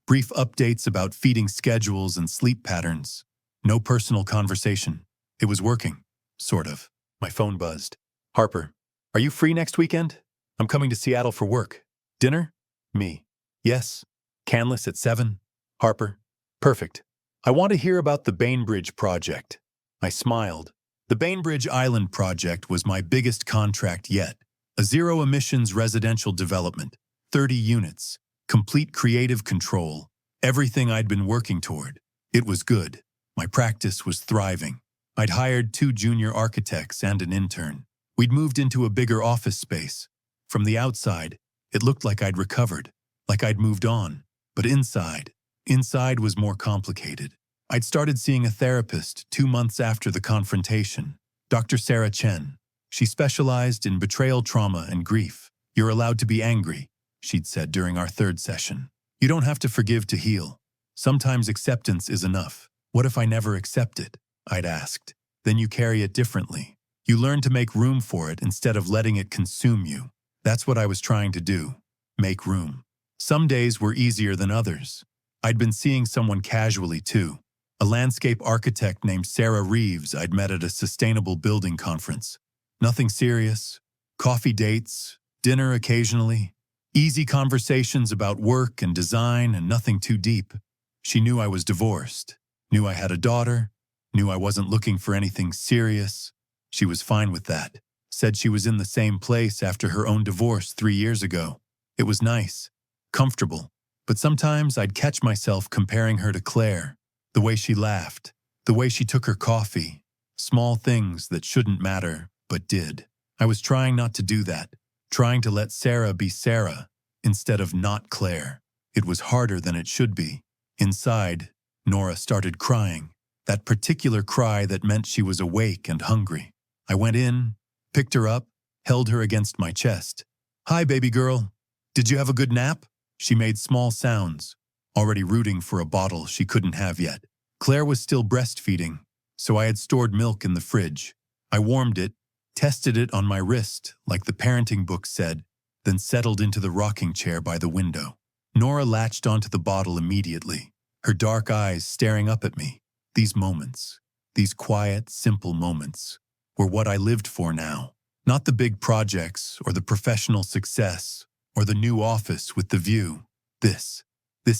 Brief updates about feeding schedules and sleep patterns. No personal conversation. It was working. Sort of. My phone buzzed. "Harper, are you free next weekend? I'm coming to Seattle for work. Dinner?" Me. "Yes. Canlis at 7. Harper. Perfect. I want to hear about the Bainbridge project." I smiled. The Bainbridge Island project was my biggest contract yet. A zero-emissions residential development. 30 units. Complete creative control. Everything I'd been working toward. It was good. My practice was thriving. I'd hired 2 junior architects and an intern. We'd moved into a bigger office space. From the outside, it looked like I'd recovered, like I'd moved on. But inside was more complicated. I'd started seeing a therapist 2 months after the confrontation, Dr. Sarah Chen. She specialized in betrayal trauma and grief. "You're allowed to be angry," she'd said during our 3rd session. "You don't have to forgive to heal. Sometimes acceptance is enough." "What if I never accept it?" I'd asked. "Then you carry it differently. You learn to make room for it instead of letting it consume you." That's what I was trying to do. Make room. Some days were easier than others. I'd been seeing someone casually too. A landscape architect named Sarah Reeves I'd met at a sustainable building conference. Nothing serious. Coffee dates, dinner occasionally. Easy conversations about work and design and nothing too deep. She knew I was divorced. Knew I had a daughter. Knew I wasn't looking for anything serious. She was fine with that. Said she was in the same place after her own divorce 3 years ago. It was nice. Comfortable. But sometimes I'd catch myself comparing her to Claire. The way she laughed. The way she took her coffee. Small things that shouldn't matter, but did. I was trying not to do that. Trying to let Sarah be Sarah instead of not Claire. It was harder than it should be. Inside, Nora started crying. That particular cry that meant she was awake and hungry. I went in, picked her up, held her against my chest. "Hi, baby girl. Did you have a good nap?" She made small sounds, already rooting for a bottle she couldn't have yet. Claire was still breastfeeding, so I had stored milk in the fridge. I warmed it, tested it on my wrist, like the parenting book said, then settled into the rocking chair by the window. Nora latched onto the bottle immediately, her dark eyes staring up at me. These moments, these quiet, simple moments, were what I lived for now. Not the big projects or the professional success or the new office with the view. This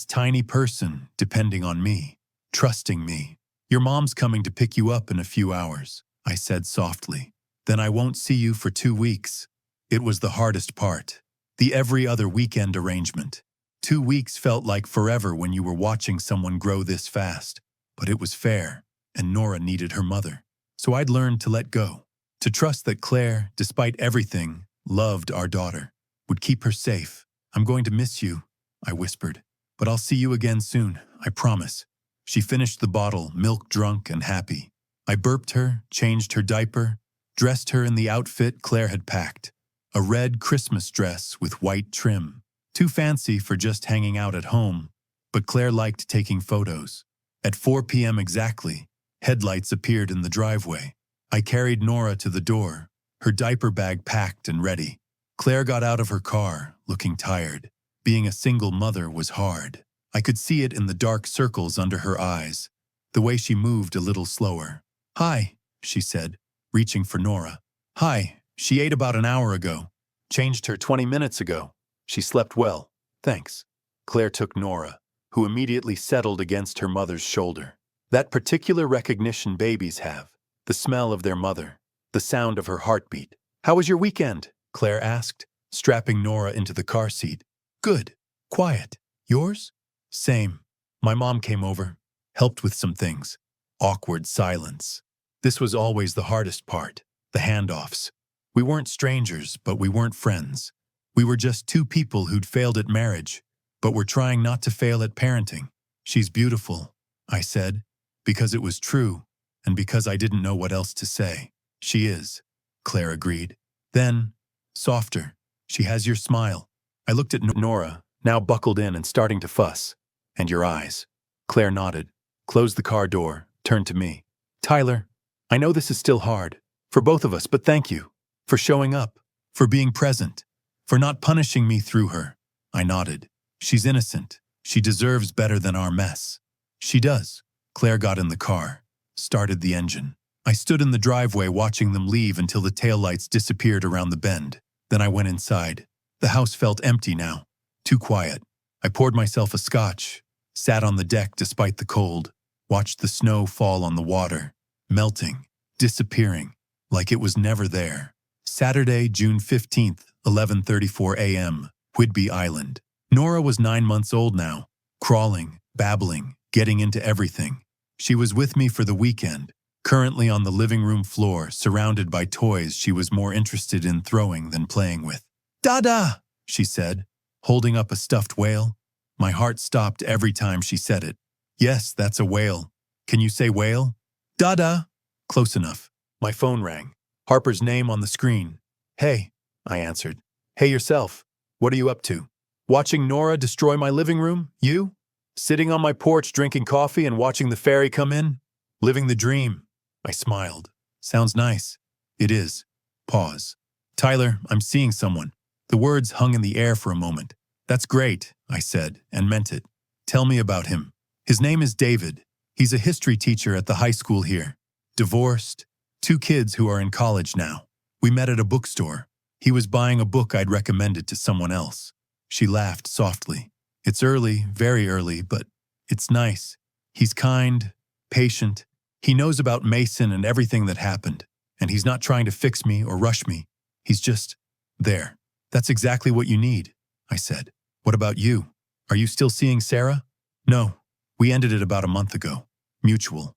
tiny person depending on me, trusting me. "Your mom's coming to pick you up in a few hours," I said softly. "Then I won't see you for 2 weeks. It was the hardest part. The every other weekend arrangement. 2 weeks felt like forever when you were watching someone grow this fast. But it was fair, and Nora needed her mother. So I'd learned to let go. To trust that Claire, despite everything, loved our daughter, would keep her safe. I'm going to miss you, I whispered. But I'll see you again soon, I promise. She finished the bottle, milk drunk and happy. I burped her, changed her diaper, dressed her in the outfit Claire had packed. A red Christmas dress with white trim. Too fancy for just hanging out at home, but Claire liked taking photos. At 4 p.m. exactly, headlights appeared in the driveway. I carried Nora to the door, her diaper bag packed and ready. Claire got out of her car, looking tired. Being a single mother was hard. I could see it in the dark circles under her eyes, the way she moved a little slower. "Hi," she said, reaching for Nora. "Hi, she ate about an hour ago. Changed her 20 minutes ago. She slept well, thanks." Claire took Nora, who immediately settled against her mother's shoulder. That particular recognition babies have, the smell of their mother, the sound of her heartbeat. "How was your weekend?" Claire asked, strapping Nora into the car seat. "Good. Quiet. Yours?" "Same. My mom came over, helped with some things." Awkward silence. This was always the hardest part, the handoffs. We weren't strangers, but we weren't friends. We were just two people who'd failed at marriage, but were trying not to fail at parenting. "She's beautiful," I said, because it was true, and because I didn't know what else to say. "She is," Claire agreed. Then, softer, "She has your smile." I looked at Nora, now buckled in and starting to fuss. "And your eyes." Claire nodded, closed the car door, turned to me. "Tyler, I know this is still hard, for both of us, but thank you. For showing up, for being present, for not punishing me through her." I nodded. "She's innocent. She deserves better than our mess." "She does." Claire got in the car, started the engine. I stood in the driveway watching them leave until the taillights disappeared around the bend. Then I went inside. The house felt empty now, too quiet. I poured myself a scotch, sat on the deck despite the cold, watched the snow fall on the water, melting, disappearing, like it was never there. Saturday, June 15th, 11:34 a.m., Whidbey Island. Nora was 9 months old now, crawling, babbling, getting into everything. She was with me for the weekend, currently on the living room floor, surrounded by toys she was more interested in throwing than playing with. "Dada!" she said, holding up a stuffed whale. My heart stopped every time she said it. "Yes, that's a whale. Can you say whale?" "Dada!" Close enough. My phone rang. Harper's name on the screen. "Hey," I answered. "Hey yourself. What are you up to?" "Watching Nora destroy my living room? You?" "Sitting on my porch drinking coffee and watching the ferry come in? Living the dream." I smiled. "Sounds nice." "It is." Pause. "Tyler, I'm seeing someone." The words hung in the air for a moment. "That's great," I said, and meant it. "Tell me about him." "His name is David. He's a history teacher at the high school here. Divorced. 2 kids who are in college now. We met at a bookstore. He was buying a book I'd recommended to someone else." She laughed softly. "It's early, very early, but it's nice. He's kind, patient. He knows about Mason and everything that happened, and he's not trying to fix me or rush me. He's just there." "That's exactly what you need," I said. "What about you? Are you still seeing Sarah?" "No. We ended it about a month ago. Mutual.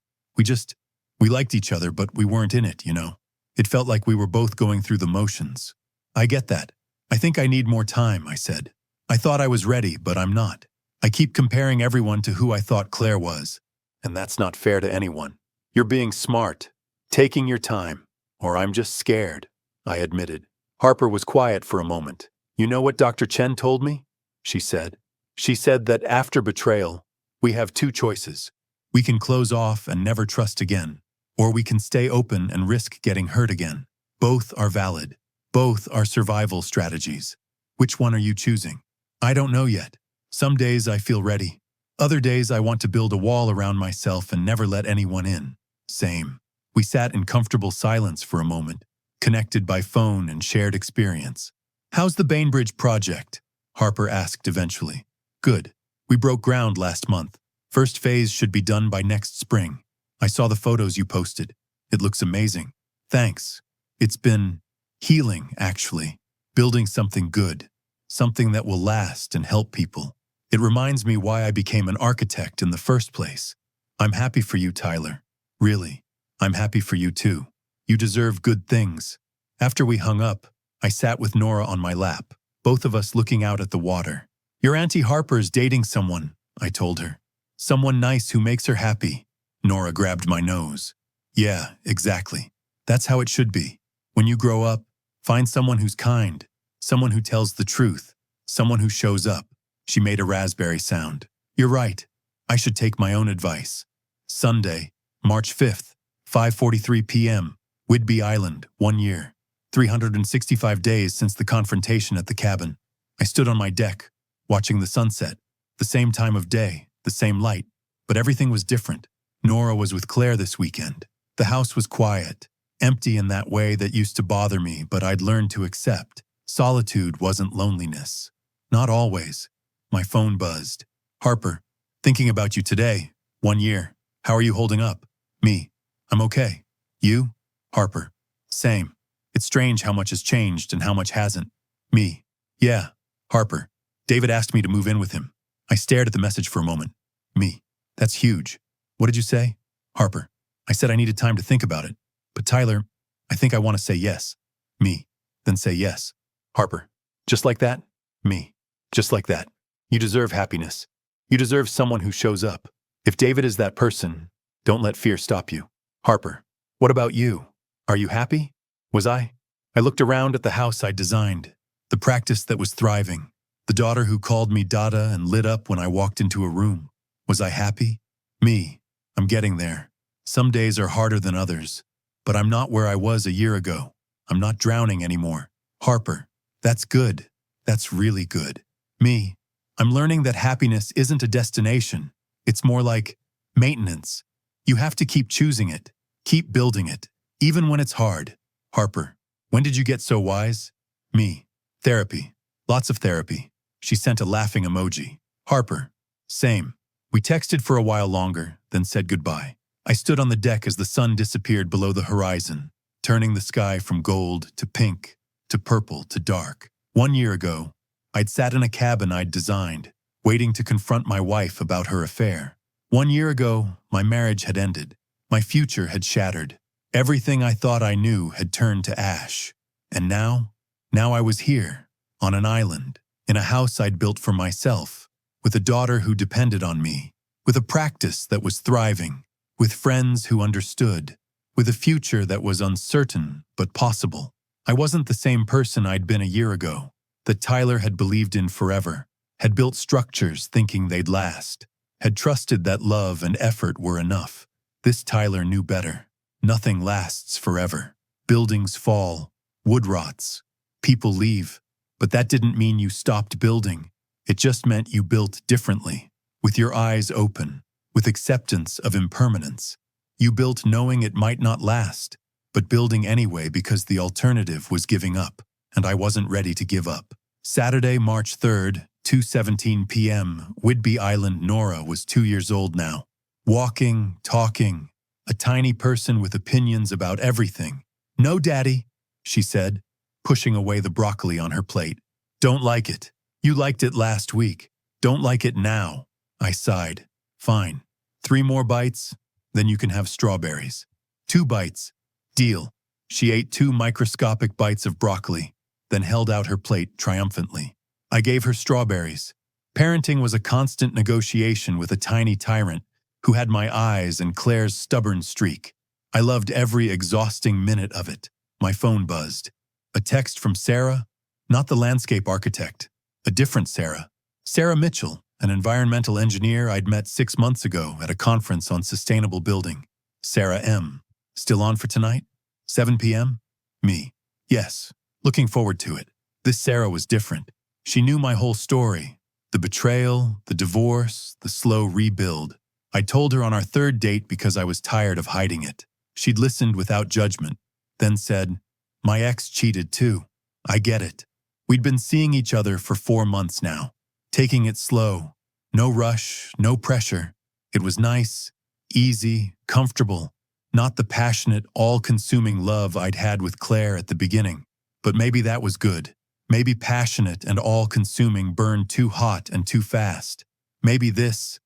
We liked each other, but we weren't in it, you know. It felt like we were both going through the motions." "I get that. I think I need more time," I said. "I thought I was ready, but I'm not. I keep comparing everyone to who I thought Claire was, and that's not fair to anyone. You're being smart, taking your time, or I'm just scared," I admitted. Harper was quiet for a moment. "You know what Dr. Chen told me?" she said. "She said that after betrayal, we have 2 choices. We can close off and never trust again, or we can stay open and risk getting hurt again. Both are valid. Both are survival strategies. Which one are you choosing?" "I don't know yet. Some days I feel ready. Other days I want to build a wall around myself and never let anyone in." "Same." We sat in comfortable silence for a moment, connected by phone and shared experience. "How's the Bainbridge project?" Harper asked eventually. "Good. We broke ground last month. First phase should be done by next spring. I saw the photos you posted. It looks amazing." "Thanks. It's been healing, actually. Building something good. Something that will last and help people. It reminds me why I became an architect in the first place. I'm happy for you, Tyler. Really. I'm happy for you too. You deserve good things." After we hung up, I sat with Nora on my lap, both of us looking out at the water. Your Auntie Harper's dating someone, I told her. Someone nice who makes her happy. Nora grabbed my nose. Yeah, exactly. That's how it should be. When you grow up, find someone who's kind, someone who tells the truth, someone who shows up. She made a raspberry sound. You're right. I should take my own advice. Sunday, March 5th, 5:43 p.m., Whidbey Island, 1 year. 365 days since the confrontation at the cabin. I stood on my deck, watching the sunset. The same time of day, the same light, but everything was different. Nora was with Claire this weekend. The house was quiet, empty in that way that used to bother me, but I'd learned to accept. Solitude wasn't loneliness. Not always. My phone buzzed. Harper, thinking about you today. 1 year. How are you holding up? Me. I'm okay. You? Harper. Same. It's strange how much has changed and how much hasn't. Me. Yeah. Harper. David asked me to move in with him. I stared at the message for a moment. Me. That's huge. What did you say? Harper. I said I needed time to think about it. But Tyler, I think I want to say yes. Me. Then say yes. Harper. Just like that? Me. Just like that. You deserve happiness. You deserve someone who shows up. If David is that person, don't let fear stop you. Harper. What about you? Are you happy? Was I? I looked around at the house I'd designed, the practice that was thriving, the daughter who called me Dada and lit up when I walked into a room. Was I happy? Me. I'm getting there. Some days are harder than others, but I'm not where I was a year ago. I'm not drowning anymore. Harper. That's good. That's really good. Me. I'm learning that happiness isn't a destination. It's more like maintenance. You have to keep choosing it, keep building it, even when it's hard. Harper. When did you get so wise? Me. Therapy. Lots of therapy. She sent a laughing emoji. Harper. Same. We texted for a while longer, then said goodbye. I stood on the deck as the sun disappeared below the horizon, turning the sky from gold to pink, to purple to dark. 1 year ago, I'd sat in a cabin I'd designed, waiting to confront my wife about her affair. 1 year ago, my marriage had ended. My future had shattered. Everything I thought I knew had turned to ash. And now I was here, on an island, in a house I'd built for myself, with a daughter who depended on me, with a practice that was thriving, with friends who understood, with a future that was uncertain but possible. I wasn't the same person I'd been a year ago, that Tyler had believed in forever, had built structures thinking they'd last, had trusted that love and effort were enough. This Tyler knew better. Nothing lasts forever. Buildings fall, wood rots, people leave. But that didn't mean you stopped building. It just meant you built differently, with your eyes open, with acceptance of impermanence. You built knowing it might not last, but building anyway because the alternative was giving up, and I wasn't ready to give up. Saturday, March 3rd, 2:17 p.m., Whidbey Island. Nora was 2 years old now. Walking, talking, a tiny person with opinions about everything. No, Daddy, she said, pushing away the broccoli on her plate. Don't like it. You liked it last week. Don't like it now. I sighed. Fine. 3 more bites, then you can have strawberries. 2 bites. Deal. She ate 2 microscopic bites of broccoli, then held out her plate triumphantly. I gave her strawberries. Parenting was a constant negotiation with a tiny tyrant who had my eyes and Claire's stubborn streak. I loved every exhausting minute of it. My phone buzzed. A text from Sarah, not the landscape architect, a different Sarah. Sarah Mitchell, an environmental engineer I'd met 6 months ago at a conference on sustainable building. Sarah M. Still on for tonight? 7 p.m.? Me. Yes. Looking forward to it. This Sarah was different. She knew my whole story. The betrayal, the divorce, the slow rebuild. I told her on our 3rd date because I was tired of hiding it. She'd listened without judgment, then said, my ex cheated too. I get it. We'd been seeing each other for 4 months now, taking it slow. No rush, no pressure. It was nice, easy, comfortable. Not the passionate, all-consuming love I'd had with Claire at the beginning. But maybe that was good. Maybe passionate and all-consuming burned too hot and too fast. Maybe this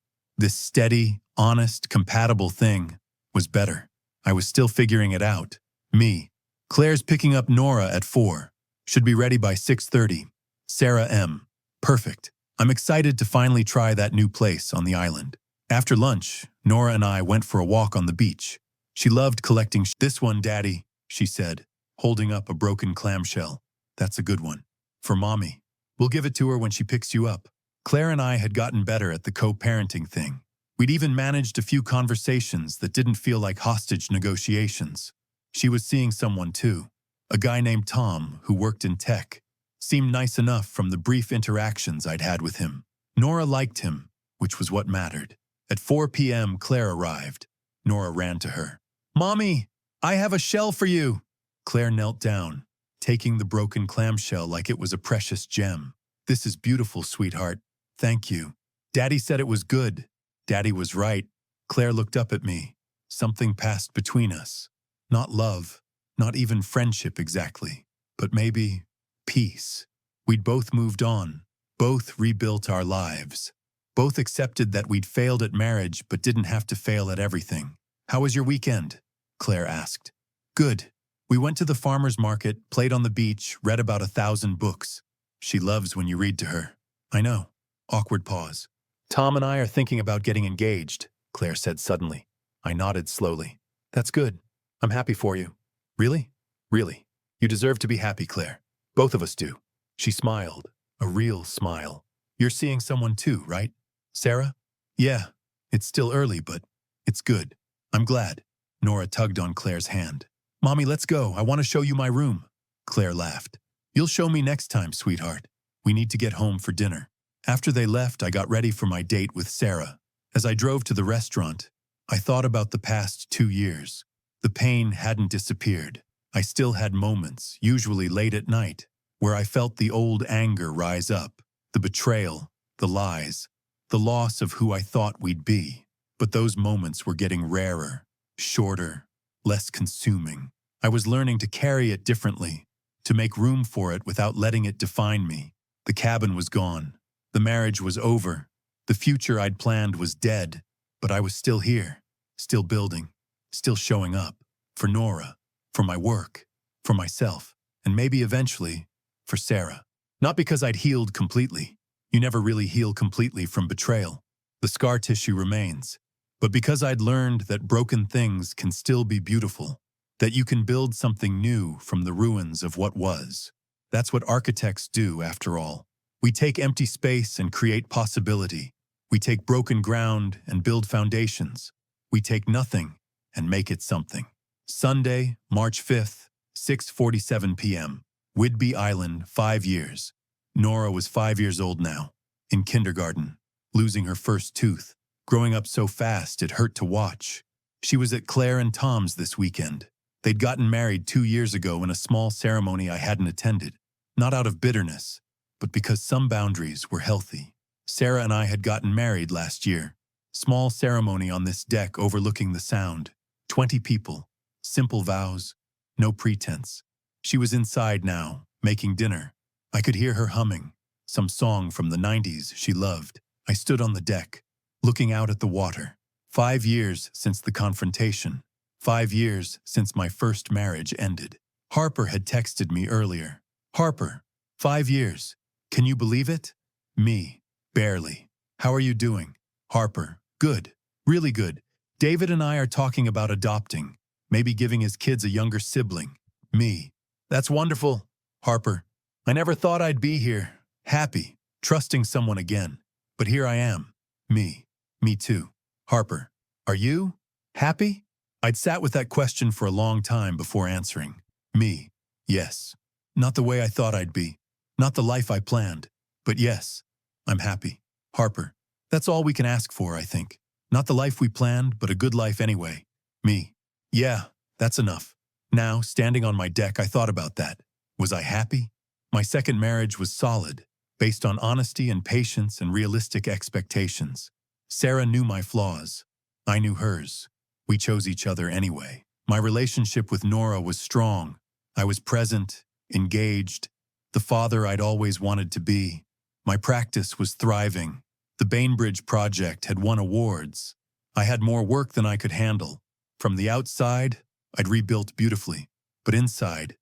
steady, honest, compatible thing was better. I was still figuring it out. Me. Claire's picking up Nora at 4. Should be ready by 6:30. Sarah M. Perfect. I'm excited to finally try that new place on the island. After lunch, Nora and I went for a walk on the beach. She loved collecting this one, Daddy, she said, holding up a broken clamshell. That's a good one. For Mommy. We'll give it to her when she picks you up. Claire and I had gotten better at the co-parenting thing. We'd even managed a few conversations that didn't feel like hostage negotiations. She was seeing someone too, a guy named Tom who worked in tech. Seemed nice enough from the brief interactions I'd had with him. Nora liked him, which was what mattered. At 4 p.m., Claire arrived. Nora ran to her. Mommy, I have a shell for you. Claire knelt down, taking the broken clamshell like it was a precious gem. This is beautiful, sweetheart. Thank you. Daddy said it was good. Daddy was right. Claire looked up at me. Something passed between us. Not love, not even friendship exactly, but maybe peace. We'd both moved on, both rebuilt our lives. Both accepted that we'd failed at marriage but didn't have to fail at everything. How was your weekend? Claire asked. Good. We went to the farmer's market, played on the beach, read about 1,000 books. She loves when you read to her. I know. Awkward pause. Tom and I are thinking about getting engaged, Claire said suddenly. I nodded slowly. That's good. I'm happy for you. Really? Really. You deserve to be happy, Claire. Both of us do. She smiled, a real smile. You're seeing someone too, right? Sarah? Yeah. It's still early, but it's good. I'm glad. Nora tugged on Claire's hand. Mommy, let's go. I want to show you my room. Claire laughed. You'll show me next time, sweetheart. We need to get home for dinner. After they left, I got ready for my date with Sarah. As I drove to the restaurant, I thought about the past 2 years. The pain hadn't disappeared. I still had moments, usually late at night, where I felt the old anger rise up, the betrayal, the lies, the loss of who I thought we'd be. But those moments were getting rarer, shorter, less consuming. I was learning to carry it differently, to make room for it without letting it define me. The cabin was gone. The marriage was over. The future I'd planned was dead, but I was still here, still building, still showing up. For Nora, for my work, for myself, and maybe eventually, for Sarah. Not because I'd healed completely. You never really heal completely from betrayal. The scar tissue remains. But because I'd learned that broken things can still be beautiful, that you can build something new from the ruins of what was. That's what architects do, after all. We take empty space and create possibility. We take broken ground and build foundations. We take nothing and make it something. Sunday, March 5th, 6:47 p.m. Whidbey Island, 5 years. Nora was 5 years old now, in kindergarten, losing her first tooth. Growing up so fast, it hurt to watch. She was at Claire and Tom's this weekend. They'd gotten married 2 years ago in a small ceremony I hadn't attended, not out of bitterness, but because some boundaries were healthy. Sarah and I had gotten married last year. Small ceremony on this deck overlooking the sound. 20 people. Simple vows. No pretense. She was inside now, making dinner. I could hear her humming, some song from the 90s she loved. I stood on the deck, looking out at the water. 5 years since the confrontation. 5 years since my first marriage ended. Harper had texted me earlier. Harper, 5 years. Can you believe it? Me, barely. How are you doing? Harper, good. Really good. David and I are talking about adopting, maybe giving his kids a younger sibling. Me, that's wonderful. Harper, I never thought I'd be here, happy, trusting someone again. But here I am. Me too. Harper, are you happy? I'd sat with that question for a long time before answering. Me, yes. Not the way I thought I'd be. Not the life I planned. But yes, I'm happy. Harper, that's all we can ask for, I think. Not the life we planned, but a good life anyway. Me, yeah, that's enough. Now, standing on my deck, I thought about that. Was I happy? My second marriage was solid, based on honesty and patience and realistic expectations. Sarah knew my flaws. I knew hers. We chose each other anyway. My relationship with Nora was strong. I was present, engaged, the father I'd always wanted to be. My practice was thriving. The Bainbridge project had won awards. I had more work than I could handle. From the outside, I'd rebuilt beautifully. But inside,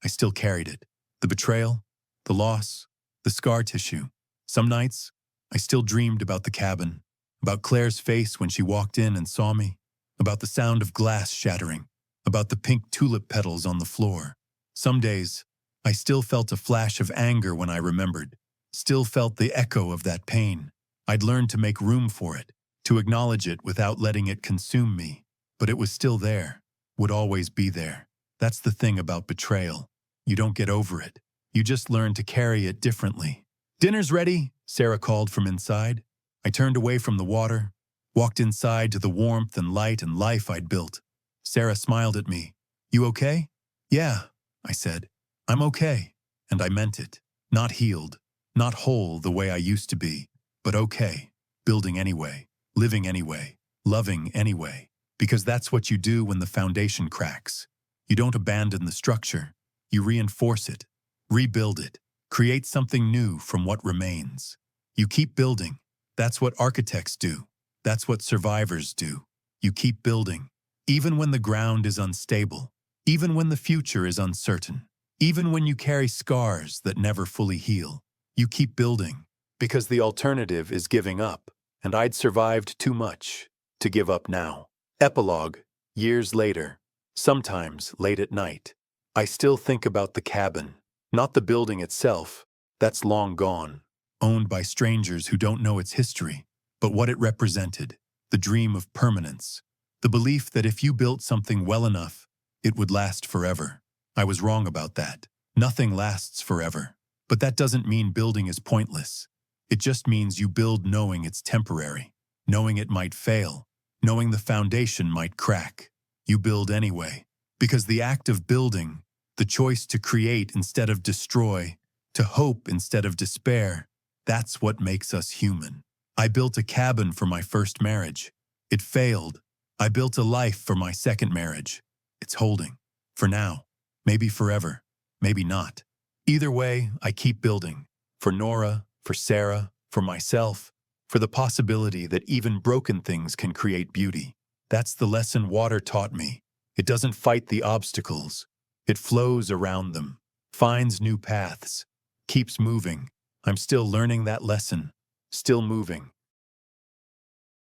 I still carried it. The betrayal, the loss, the scar tissue. Some nights, I still dreamed about the cabin, about Claire's face when she walked in and saw me, about the sound of glass shattering, about the pink tulip petals on the floor. Some days, I still felt a flash of anger when I remembered, still felt the echo of that pain. I'd learned to make room for it, to acknowledge it without letting it consume me. But it was still there, would always be there. That's the thing about betrayal. You don't get over it. You just learn to carry it differently. "Dinner's ready," Sarah called from inside. I turned away from the water, walked inside to the warmth and light and life I'd built. Sarah smiled at me. "You okay?" "Yeah," I said. "I'm okay." And I meant it. Not healed, not whole the way I used to be, but okay. Building anyway, living anyway, loving anyway. Because that's what you do when the foundation cracks. You don't abandon the structure. You reinforce it, rebuild it, create something new from what remains. You keep building. That's what architects do. That's what survivors do. You keep building, even when the ground is unstable, even when the future is uncertain, even when you carry scars that never fully heal. You keep building, because the alternative is giving up, and I'd survived too much to give up now. Epilogue, years later, sometimes late at night. I still think about the cabin, not the building itself, that's long gone, owned by strangers who don't know its history, but what it represented, the dream of permanence, the belief that if you built something well enough, it would last forever. I was wrong about that. Nothing lasts forever. But that doesn't mean building is pointless. It just means you build knowing it's temporary, knowing it might fail, knowing the foundation might crack. You build anyway, because the act of building, the choice to create instead of destroy, to hope instead of despair, that's what makes us human. I built a cabin for my first marriage. It failed. I built a life for my second marriage. It's holding. For now. Maybe forever. Maybe not. Either way, I keep building. For Nora, for Sarah, for myself, for the possibility that even broken things can create beauty. That's the lesson water taught me. It doesn't fight the obstacles. It flows around them, finds new paths, keeps moving. I'm still learning that lesson, still moving.